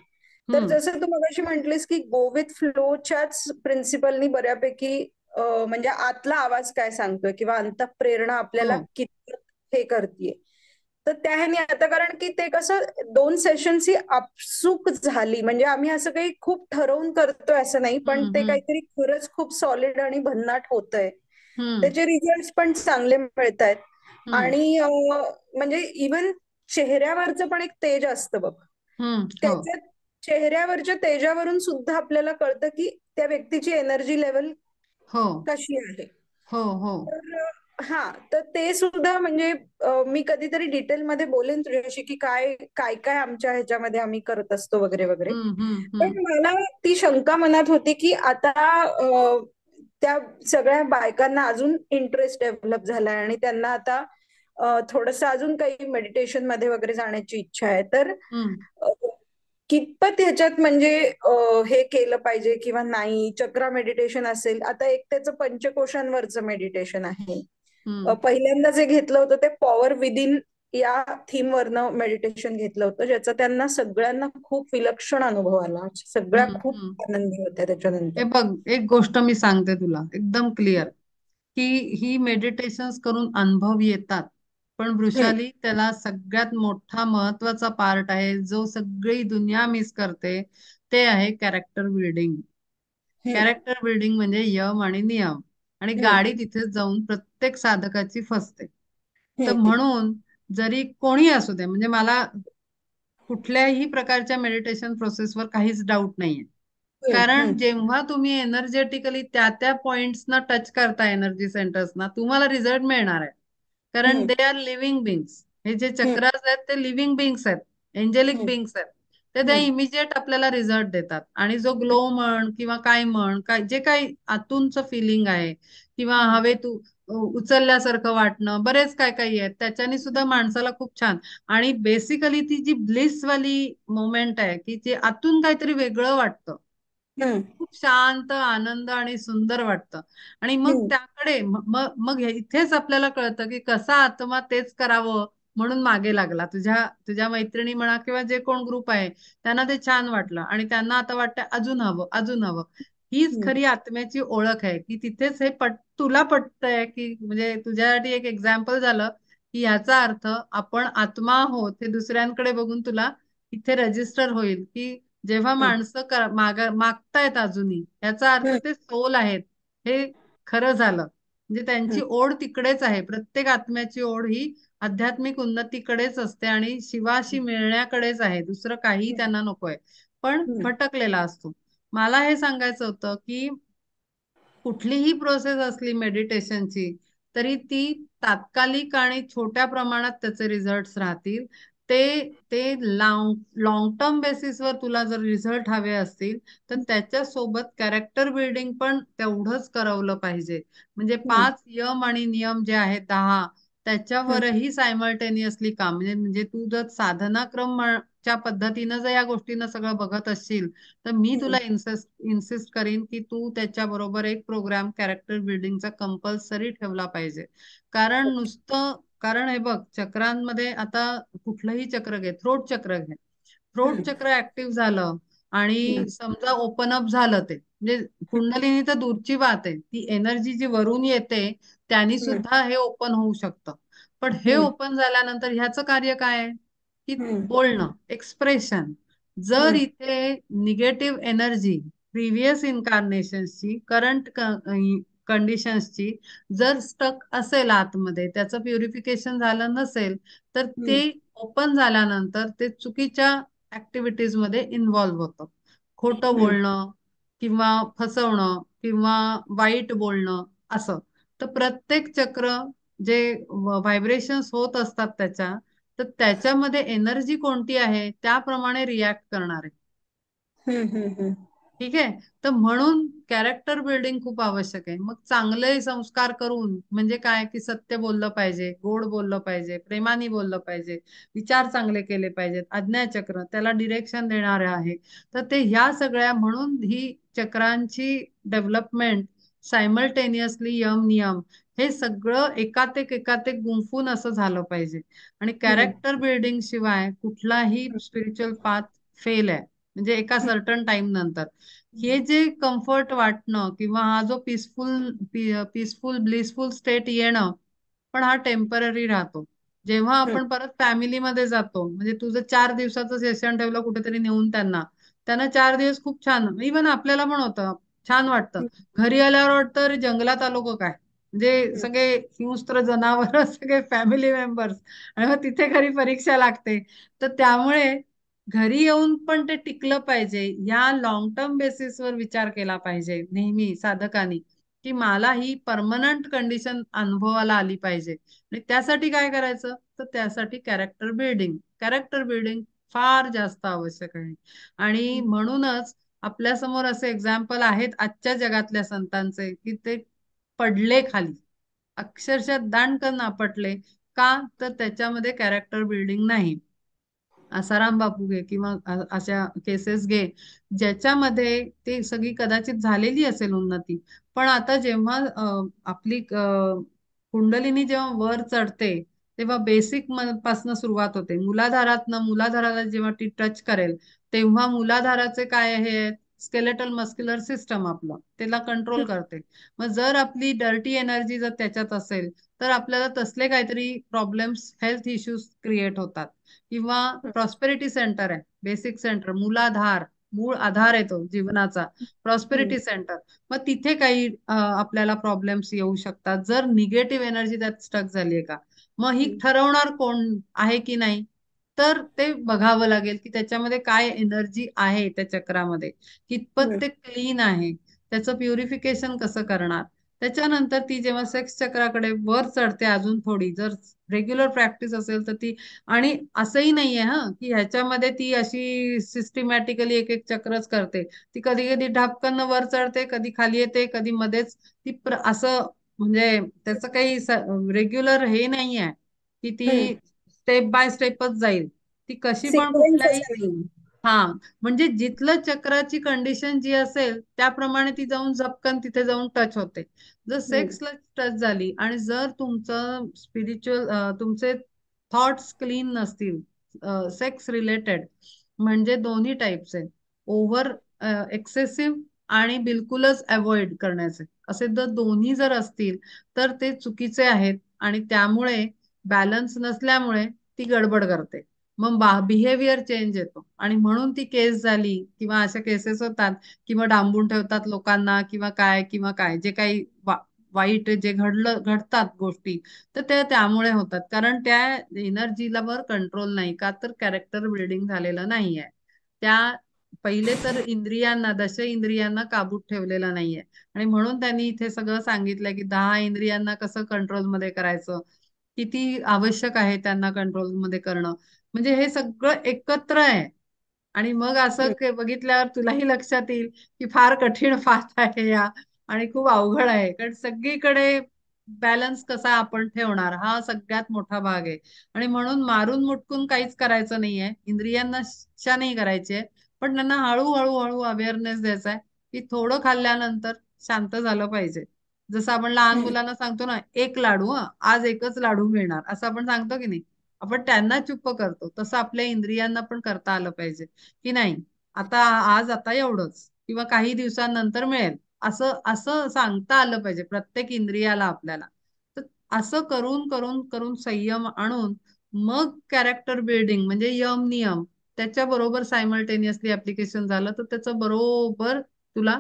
तर हम्म. जसं तू मगाशी म्हटलीस की गो विथ फ्लोच्याच प्रिन्सिपलनी बऱ्यापैकी म्हणजे आतला आवाज काय सांगतोय किंवा अंतःप्रेरणा हो. आपल्याला किती हे करते. तर त्या ह्याने आता, कारण की ते कसं 2 सेशन्स ही आपसूक झाली, म्हणजे आम्ही असं काही खूप ठरवून करतोय असं नाही, पण हम्म. ते हम्म. काहीतरी खरंच खूप सॉलिड आणि भन्नाट होतंय. हम्म. त्याचे रिझल्ट पण चांगले मिळत आहेत. हम्म. आणि म्हणजे इवन चेहऱ्यावरचं पण एक तेज असतं बघ. हम्म. हो. त्याच्या चेहऱ्यावरच्या तेजावरून सुद्धा आपल्याला कळतं की त्या व्यक्तीची एनर्जी लेवल हो. कशी आहे. हो. हो. तर हा, तर ते सुद्धा म्हणजे मी कधीतरी डिटेलमध्ये बोलेन तुझ्याशी की काय काय काय आमच्या ह्याच्यामध्ये आम्ही करत असतो वगैरे वगैरे. हम्म. हम्म. हम्म. पण मला ती शंका मनात होती की आता त्या सगळ्या बायकांना अजून इंटरेस्ट डेव्हलप झालाय आणि त्यांना आता थोडस अजून काही मेडिटेशन मध्ये वगैरे जाण्याची इच्छा आहे. तर हम्म. अ, कितपत ह्याच्यात म्हणजे हे केलं पाहिजे किंवा नाही. चक्रा मेडिटेशन असेल, आता एक त्याचं पंचकोशांवरचं मेडिटेशन आहे. हम्म. पहिल्यांदा जे घेतलं होतं ते पॉवर विदिन या थीम वरनं मेडिटेशन घेतलं होतं, ज्याचा त्यांना सगळ्यांना खूप विलक्षण अनुभव आला. सगळ्या हम्म. खूप हम्म. आनंदी होत्या त्याच्यानंतर. हे बघ, एक गोष्ट मी सांगते तुला एकदम क्लिअर, की ही मेडिटेशन्स करून अनुभव येतात. पण हम्म. वृषाली, त्याला सगळ्यात मोठा महत्वाचा पार्ट आहे जो सगळी दुनिया मिस करते, ते आहे कॅरेक्टर बिल्डिंग. हम्म. कॅरेक्टर बिल्डिंग म्हणजे यम आणि नियम. आणि हम्म. गाडी तिथेच जाऊन प्रत्येक साधकाची फसते. तर हम्म. म्हणून जरी कोणी असू दे, म्हणजे मला कुठल्याही प्रकारच्या मेडिटेशन प्रोसेसवर काहीच डाऊट नाहीये. कारण हम्म. जेव्हा तुम्ही एनर्जेटिकली त्या त्या पॉइंट्सना टच करता, एनर्जी सेंटर्सना, तुम्हाला रिझल्ट मिळणार आहे. कारण हम्म. They are living बिंग्स. हे जे हम्म. चक्रास आहेत ते लिव्हिंग बिंग्स आहेत, एंजेलिक हम्म. बिंग्स आहेत. ते त्या हम्म. इमिजिएट आपल्याला रिझल्ट देतात. आणि जो ग्लो म्हण किंवा काय म्हण, काय जे काही आतूनचं फिलिंग आहे, किंवा हम्म. हवेत उचलल्यासारखं वाटणं, बरेच काय काही आहेत, त्याच्याने सुद्धा माणसाला खूप छान. आणि बेसिकली ती जी ब्लिस वाली मोमेंट आहे, की जे आतून काहीतरी वेगळं वाटतं, हम्म. खूप शांत, आनंद आणि सुंदर वाटतं. आणि मग हम्म. त्याकडे मग मग इथेच आपल्याला कळतं की कसा आत्मा तेच करावं म्हणून मागे लागला. तुझ्या तुझ्या मैत्रिणी म्हणा किंवा जे कोण ग्रुप आहे, त्यांना ते छान वाटलं आणि त्यांना आता वाटतं अजून हवं, अजून हवं. हीच हम्म. खरी आत्म्याची ओळख आहे, की तिथेच हे तुला पटतंय, की म्हणजे तुझ्यासाठी एक एक्झाम्पल झालं, की याचा अर्थ आपण आत्मा आहोत हे दुसऱ्यांकडे बघून तुला इथे रजिस्टर होईल, की जेव्हा हम्म. माणसं मागतायत अजूनही, याचा अर्थ हम्म. ते सोल आहेत, हे खरं झालं. म्हणजे त्यांची हम्म. ओढ तिकडेच आहे. प्रत्येक आत्म्याची ओढ ही आध्यात्मिक उन्नतीकडेच असते आणि शिवाशी मिळण्याकडेच आहे. दुसरं काही त्यांना नकोय, पण हम्म. भटकलेला असतो. मला हे सांगायचं होतं की कुठलीही प्रोसेस असली मेडिटेशनची तरी ती तात्कालिक आणि छोट्या प्रमाणात त्याचे रिझल्ट्स राहतील. ते ते लॉंग टर्म बेसिसवर तुला जर रिझल्ट हवे असतील तर त्याच्या सोबत कॅरेक्टर बिल्डिंग पण तेवढंच करवलं पाहिजे. म्हणजे हम्म, 5 यम आणि नियम जे आहेत 10, हम्म, त्याच्यावरही सायमल्टेनियसली काम, म्हणजे तू जर च्या पद्धतीनं जर या गोष्टीनं सगळं बघत असशील तर मी हम्म, तुला इन्सिस्ट करीन की तू त्याच्याबरोबर एक प्रोग्राम कॅरेक्टर बिल्डिंगचा कंपल्सरी ठेवला पाहिजे. कारण हे बघ, चक्रांमध्ये आता कुठलंही चक्र घे, थ्रोट चक्र घे. थ्रोट हम्म, चक्र ऍक्टिव्ह झालं हम्म, आणि समजा ओपन अप झालं, ते म्हणजे कुंडलिनी तर दूरची बात आहे, ती एनर्जी जी वरून येते त्यांनी हम्म, सुद्धा हे ओपन होऊ शकतं. पण हे हम्म, ओपन झाल्यानंतर ह्याचं कार्य काय आहे की हम्म, बोलणं, एक्सप्रेशन. जर हम्म, इथे निगेटिव्ह एनर्जी प्रिव्हियस इन्कारनेशन्सची, करंट कंडिशन्सची जर स्टक असेल आतमध्ये, त्याचं प्युरिफिकेशन झालं नसेल, तर ते हम्म, ओपन झाल्यानंतर ते चुकीच्या ऍक्टिव्हिटीज मध्ये इन्व्हॉल्व्ह होतं. खोटं हम्म, बोलणं किंवा फसवणं किंवा वाईट बोलणं असं. तर प्रत्येक चक्र जे व्हायब्रेशन्स होत असतात तर त्याच्यामध्ये एनर्जी कोणती आहे त्याप्रमाणे रिॲक्ट करणार आहे. हम्म, हम्म, ठीक आहे. तर म्हणून कॅरेक्टर बिल्डिंग खूप आवश्यक आहे. मग चांगले संस्कार करून म्हणजे काय की सत्य बोललं पाहिजे, गोड बोललं पाहिजे, प्रेमाने बोललं पाहिजे, विचार चांगले केले पाहिजेत. आज्ञाचक्र त्याला डिरेक्शन देणारे आहे. तर ते ह्या सगळ्या, म्हणून ही चक्रांची डेव्हलपमेंट सायमल्टेनियसली यम नियम हे सगळं एकातेक एकातेक गुंफून असं झालं पाहिजे. आणि हम्म, कॅरेक्टर बिल्डिंग शिवाय कुठलाही स्पिरिच्युअल पाथ फेल आहे. म्हणजे एका सर्टन टाइम नंतर हे जे कम्फर्ट वाटणं किंवा हा जो पीसफुल ब्लिसफुल स्टेट येणं, पण हा टेम्पररी राहतो. जेव्हा हम्म, आपण परत फॅमिलीमध्ये जातो, म्हणजे तुझं 4 दिवसाचं सेशन ठेवलं कुठेतरी नेऊन त्यांना, त्यांना 4 दिवस खूप छान, इव्हन आपल्याला पण होतं, छान वाटतं. घरी आल्यावर वाटतं अरे जंगलात आलो का काय, म्हणजे हम्म, सगळे हिंस्त्र जनावर सगळे फॅमिली मेंबर्स, आणि मग तिथे घरी परीक्षा लागते. तर त्यामुळे घरी येऊन पण ते टिकलं पाहिजे, या लॉंग टर्म बेसिसवर विचार केला पाहिजे नेहमी साधकांनी, की मला ही परमनंट कंडिशन अनुभवाला आली पाहिजे. आणि त्यासाठी काय करायचं, तर त्यासाठी कॅरेक्टर बिल्डिंग फार जास्त आवश्यक आहे. आणि म्हणूनच आपल्या समोर असे एक्झाम्पल आहेत आजच्या जगातल्या संतांचे की ते पडले खाली, अक्षरशः दांडकन आपटले. का तर त्याच्यामध्ये कॅरेक्टर बिल्डिंग नाही. आसाराम बापू घे किंवा अशा केसेस घे ज्याच्यामध्ये ते सगळी कदाचित झालेली असेल उन्नती, पण आता जेव्हा आपली कुंडलिनी जेव्हा वर चढते तेव्हा बेसिक पासून सुरुवात होते. मुलाधाराला जेव्हा ती टच करेल तेव्हा मुलाधाराचे काय आहे, स्केलेटल मस्क्युलर सिस्टम आपलं त्याला कंट्रोल करते. मग जर आपली डर्टी एनर्जी जर त्याच्यात असेल तर आपल्याला तसले काहीतरी प्रॉब्लेम्स, हेल्थ इश्यूज क्रिएट होतात. किंवा प्रॉस्पेरिटी सेंटर आहे, बेसिक सेंटर, मूलाधार, मूळ आधार येतो जीवनाचा, हम्म, प्रॉस्पेरिटी सेंटर. मग तिथे काही आपल्याला प्रॉब्लेम्स येऊ शकतात जर निगेटिव्ह एनर्जी त्यात स्टक झाली आहे का. मग ही हम्म, ठरवणार कोण आहे की नाही, तर ते बघावं लागेल की त्याच्यामध्ये काय एनर्जी आहे त्या चक्रामध्ये, कितपत हम्म, ते क्लीन आहे, त्याचं प्युरिफिकेशन कसं करणार. त्याच्यानंतर ती जेव्हा सेक्स चक्राकडे वर चढते अजून थोडी, जर रेग्युलर प्रॅक्टिस असेल तर ती, आणि असंही नाहीये हा की ह्याच्यामध्ये ती अशी सिस्टमॅटिकली एक एक चक्रच करते. ती कधी कधी ढापकन वर चढते, कधी खाली येते, कधी मध्येच असं, म्हणजे त्याचं काही रेग्युलर हे नाही आहे की हम्म. ती स्टेप बाय स्टेपच जाईल. ती कशी पण सिक्वेन्स कुठल्याही, असा नाही. हा, म्हणजे जिथलं चक्राची कंडिशन जी असेल त्याप्रमाणे ती जाऊन झपकन तिथे जाऊन टच होते. जर हम्म, सेक्सला टच झाली आणि जर तुमचं स्पिरिच्युअल, तुमचे थॉट्स क्लीन नसतील सेक्स रिलेटेड, म्हणजे दोन्ही टाइप्स आहेत, ओव्हर एक्सेसिव्ह आणि बिलकुलच अवॉइड करण्याचे, असे जर दोन्ही जर असतील तर ते चुकीचे आहेत. आणि त्यामुळे बॅलन्स नसल्यामुळे ती गडबड करते. मग बिहेवियर चेंज येतो आणि म्हणून ती केस झाली किंवा अशा केसेस होतात, किंवा डांबून ठेवतात लोकांना किंवा काय जे काही वाईट जे घडतात गोष्टी, तर त्या त्यामुळे होतात, कारण त्या एनर्जीला वर कंट्रोल नाही, का तर कॅरेक्टर बिल्डिंग झालेलं नाहीये. त्या पहिले तर इंद्रियांना, दश इंद्रियांना काबूत ठेवलेला नाहीये. आणि म्हणून त्यांनी इथे सगळं सांगितलंय की 10 इंद्रियांना कसं कंट्रोलमध्ये करायचं, किती आवश्यक आहे त्यांना कंट्रोलमध्ये करणं. म्हणजे हे सगळं एकत्र आहे. आणि मग असं बघितल्यावर तुलाही लक्षात येईल की फार कठीण पाठ आहे या, आणि खूप अवघड आहे. कारण सगळीकडे बॅलन्स कसा आपण ठेवणार हा सगळ्यात मोठा भाग आहे. आणि म्हणून मारून मुटकून काहीच करायचं नाहीये, इंद्रियांना शिक्षा नाही करायची, पण त्यांना हळूहळू हळू अवेअरनेस द्यायचा आहे की थोडं खाल्ल्यानंतर शांत झालं पाहिजे. जसं आपण लहान मुलांना सांगतो ना, एक लाडू, आज एकच लाडू मिळणार, असं आपण सांगतो की नाही. आपण त्यांना चुप्प करतो, तसं आपल्या इंद्रियांना पण करता आलं पाहिजे की नाही, आता आज आता एवढंच, किंवा काही दिवसांनंतर मिळेल, असं असं सांगता आलं पाहिजे प्रत्येक इंद्रियाला आपल्याला. तर असं करून करून करून संयम आणून मग कॅरेक्टर बिल्डिंग म्हणजे यम नियम त्याच्या बरोबर सायमल्टेनियसली ऍप्लिकेशन झालं तर त्याचं बरोबर तुला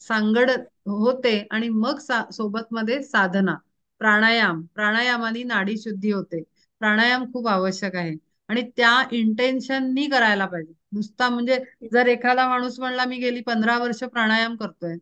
सांगड होते. आणि मग सोबत मध्ये साधना, प्राणायामाने नाडी शुद्धी होते. प्राणायाम खूप आवश्यक आहे. आणि त्या इंटेन्शननी करायला पाहिजे. नुसता म्हणजे जर एखादा माणूस म्हणला मी गेली 15 वर्ष प्राणायाम करतोय,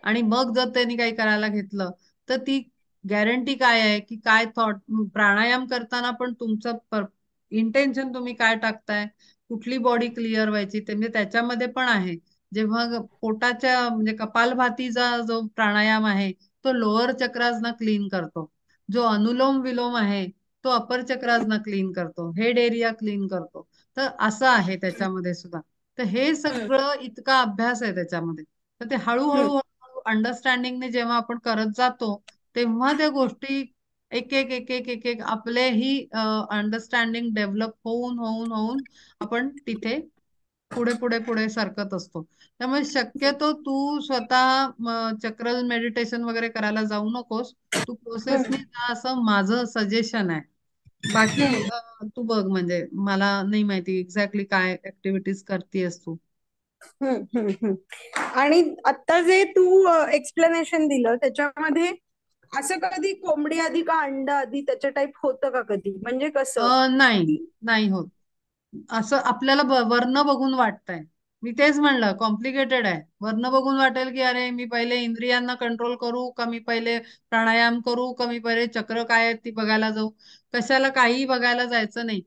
आणि मग जर त्यांनी काही करायला घेतलं, तर ती गॅरंटी काय आहे की काय थॉट, प्राणायाम करताना पण तुमचं इंटेन्शन तुम्ही काय टाकताय, कुठली बॉडी क्लिअर व्हायची ते म्हणजे त्याच्यामध्ये पण आहे. जेव्हा पोटाच्या म्हणजे कपालभातीचा जो प्राणायाम आहे तो लोअर चक्राजना क्लीन करतो. जो अनुलोम विलोम आहे तो अपर चक्राजना क्लीन करतो, हेड एरिया क्लीन करतो. तर असं आहे त्याच्यामध्ये सुद्धा. तर हे सगळं इतका अभ्यास आहे त्याच्यामध्ये. तर ते हळूहळू अंडरस्टँडिंगने जेव्हा आपण करत जातो, तेव्हा त्या गोष्टी एक एक एक एक एक एक आपलेही अंडरस्टँडिंग डेव्हलप होऊन होऊन होऊन आपण तिथे पुढे पुढे पुढे सरकत असतो. त्यामुळे शक्यतो तू स्वतः चक्र मेडिटेशन वगैरे करायला जाऊ नकोस. तू प्रोसेसनी जा असं माझं सजेशन आहे. बाकी तू बघ, म्हणजे मला नाही माहिती एक्झॅक्टली काय ऍक्टिव्हिटीज करतेस तू. आणि आता जे तू एक्सप्लेनेशन दिलं त्याच्यामध्ये असं कधी कोंबडी आधी का अंडा आधी त्याच्या टाईप होतं का कधी, म्हणजे कसं नाही, की नाही होत. असं आपल्याला वर्ण बघून वाटतंय. मी तेच म्हणलं कॉम्प्लिकेटेड आहे. वर्ण बघून वाटेल की अरे मी पहिले इंद्रियांना कंट्रोल करू का, मी पहिले प्राणायाम करू का, मी पहिले चक्र काय आहेत ती बघायला जाऊ. कशाला काही बघायला जायचं नाही.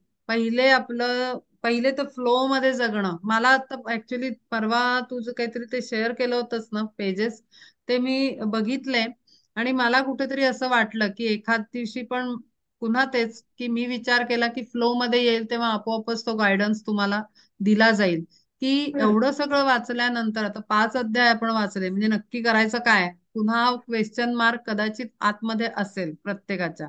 पहिले तर फ्लो मध्ये जगणं. मला आता ऍक्च्युली परवा तुझं काहीतरी ते शेअर केलं होतंस ना पेजेस, ते मी बघितले. आणि मला कुठेतरी असं वाटलं की एखाद दिवशी पण पुन्हा तेच की मी विचार केला की फ्लो मध्ये येईल तेव्हा आपोआपच तो गायडन्स तुम्हाला दिला जाईल. की एवढं सगळं वाचल्यानंतर आता 5 अध्याय आपण वाचले म्हणजे नक्की करायचं काय, पुन्हा क्वेश्चन मार्क कदाचित आतमध्ये असेल प्रत्येकाच्या,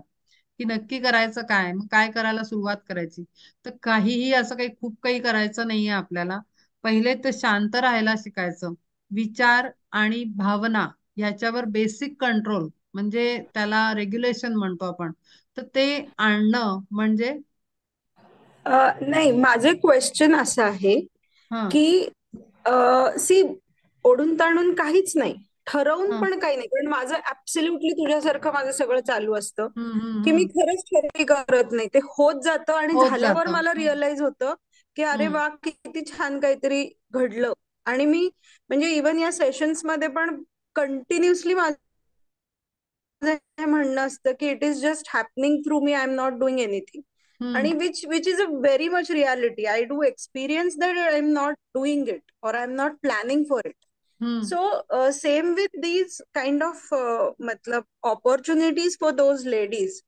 की नक्की करायचं काय, मग काय करायला सुरुवात करायची. तर काहीही असं काही खूप काही करायचं नाहीये आपल्याला. पहिले तर शांत राहायला शिकायचं. विचार आणि भावना याच्यावर बेसिक कंट्रोल, म्हणजे त्याला रेग्युलेशन म्हणतो आपण. तर ते आणणं म्हणजे नाही, माझे क्वेश्चन असं आहे हा की सी ओढून ताणून काहीच नाही, ठरवून हा पण काही नाही. कारण माझं ऍब्सल्युटली तुझ्यासारखं माझं सगळं चालू असतं की मी हम्म. खरंच ठरवी करत नाही, ते होत जातं आणि होत झाल्यावर जात. मला रिअलाइज होतं की अरे हम्म वा किती छान काहीतरी घडलं. आणि मी म्हणजे इवन या सेशन्स मध्ये पण कंटिन्युअसली माझं हे म्हणणं असतं की it is just happening through me, I am not doing anything. Hmm आणि which is a very much reality. I do experience that I am not doing it और I am not planning for it. Hmm so same with these kind of मतलब opportunities for those ladies,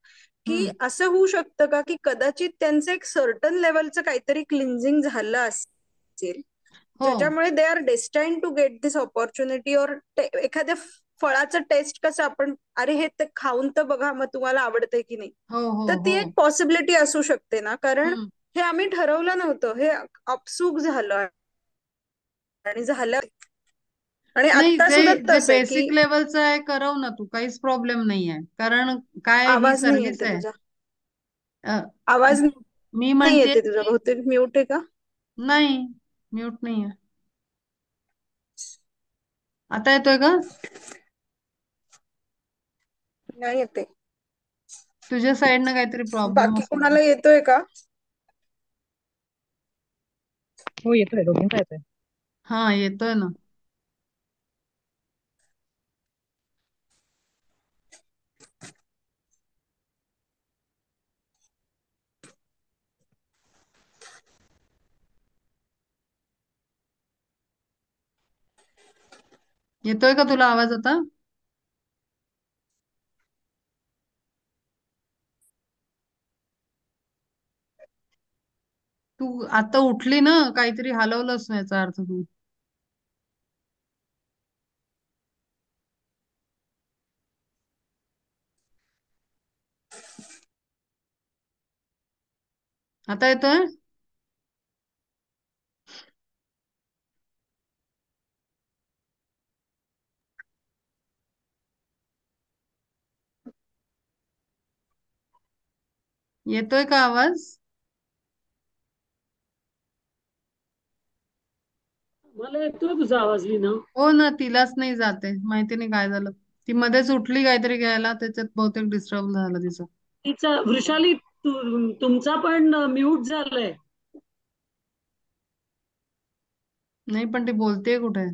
की hmm. असं होऊ शकतं का की कदाचित त्यांचं एक सर्टन लेवलचं काहीतरी क्लिन्झिंग झालं असेल हो ज्याच्यामुळे they are destined to get this opportunity. और एखाद्या फळाचं टेस्ट कसं आपण, अरे हे ते खाऊन तर बघा मग तुम्हाला आवडतंय की नाही. हो हो तर ती हो. एक पॉसिबिलिटी असू शकते ना, कारण हम्म. हे आम्ही ठरवलं नव्हतं, हे अपसूक झालं आणि झालं. आणि नाही, आता जे सुद्धा जे तसं आहे की बेसिक लेवलचं आहे करव ना तू, काहीच प्रॉब्लेम नाही आहे. कारण काय ही आवाज नाही सर्व्हिस येते आहे. तुझा. अ, आवाज मी नाही म्हणते येते तुझा, की बहुतेक म्यूट आहे का? नाही, म्यूट नाही आहे. आता येतोय का? नाही येते. तुझ्या साईडनं काहीतरी प्रॉब्लेम बाकी असेल. कोणाला येतोय का? हो येतोय, दोघींचा येतोय. हा येतोय ना. येतोय का तुला आवाज आता? तू आता उठली ना, काहीतरी हलवलंच नाही याचा अर्थ तू. आता येतोय? येतोय का आवाज? मला येतोय तुझा आवाज लीना. हो ना, तिलाच नाही जाते, माहिती नाही काय झालं. ती मध्येच उठली काहीतरी घ्यायला, त्याच्यात बहुतेक डिस्टर्ब झालं तिचं. तिचा वृषाली तुमचा पण म्यूट झालाय. नाही पण ती बोलतेय कुठे?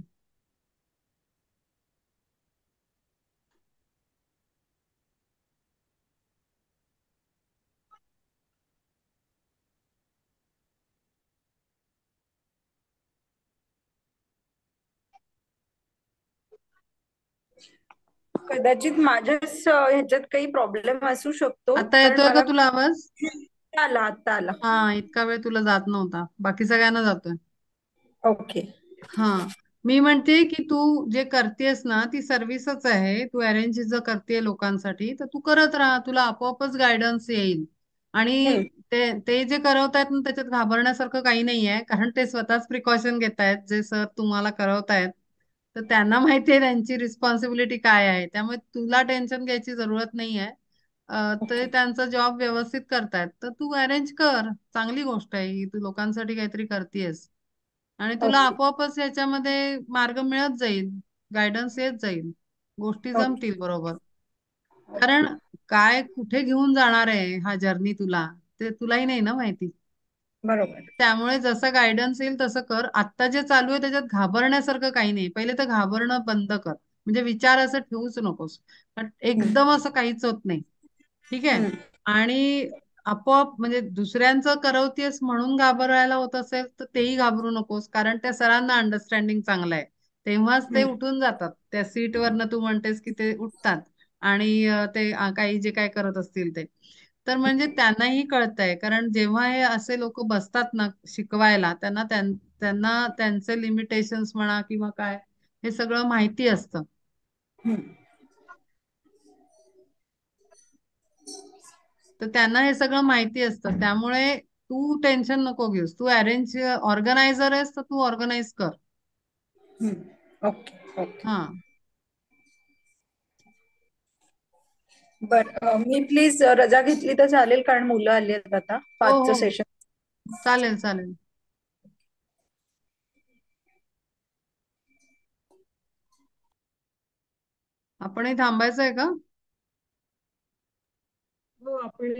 कदाचित माझ्याच ह्याच्यात काही प्रॉब्लेम असू शकतो, आता कारण येतोय का मला तुला आवाज? आता आला. हा, इतका वेळ तुला जात नव्हता, बाकी सगळ्यांना जातोय. ओके. हा, मी म्हणते की तू जे करतेस ना ती सर्व्हिसच आहे. तू अरेंज जर करते लोकांसाठी तर तू करत राहा, तुला आपोआपच गायडन्स येईल. आणि हम्म. ते जे करवतायत ना त्याच्यात घाबरण्यासारखं काही नाही आहे, कारण ते स्वतःच प्रिकॉशन घेत आहेत. जे सर तुम्हाला करवतायत तर त्यांना माहिती आहे त्यांची रिस्पॉन्सिबिलिटी काय आहे, त्यामुळे तुला टेन्शन घ्यायची जरूरत नाही आहे. ते ओके. त्यांचा जॉब व्यवस्थित करतायत तर तू अरेंज कर. चांगली गोष्ट आहे ही, तू लोकांसाठी काहीतरी करतेयस आणि तुला ओके. आपोआपच याच्यामध्ये मार्ग मिळत जाईल, गायडन्स येत जाईल, गोष्टी ओके. जमतील बरोबर. कारण ओके. काय कुठे घेऊन जाणार आहे हा जर्नी तुला, ते तुलाही नाही ना माहिती. बरोबर. त्यामुळे जसं गायडन्स येईल तसं कर. आता जे चालू आहे त्याच्यात घाबरण्यासारखं काही नाही. पहिले तर घाबरणं बंद कर, म्हणजे विचार असं ठेवूच नकोस. कारण हम्म. एकदम असं काहीच होत नाही. ठीक आहे. हम्म. आणि आपोआप म्हणजे दुसऱ्यांचं करवतेस म्हणून घाबरायला होत असेल तर तेही घाबरू नकोस, कारण त्या सरांना अंडरस्टँडिंग चांगलं आहे. तेव्हाच ते हम्म. उठून जातात त्या सीटवरनं. तू म्हणतेस की ते उठतात आणि ते काही जे काय करत असतील ते, तर म्हणजे त्यांनाही कळतंय. कारण जेव्हा हे असे लोक बसतात ना शिकवायला, त्यांना त्यांचे लिमिटेशन्स म्हणा किंवा काय, हे सगळं माहिती असतं. हम्म. तर त्यांना हे सगळं माहिती असतं, त्यामुळे तू टेन्शन नको घेऊस. तू अरेंज ऑर्गनायझर आहेस तर तू ऑर्गनाईज कर. हम्म. ओके. ओके. हा. बर, मी प्लीज रजा घेतली तर चालेल, कारण मुलं आली आहेत आता हो 5चं हो, सेशन. चालेल चालेल. आपणही थांबायचं आहे का? हो आपण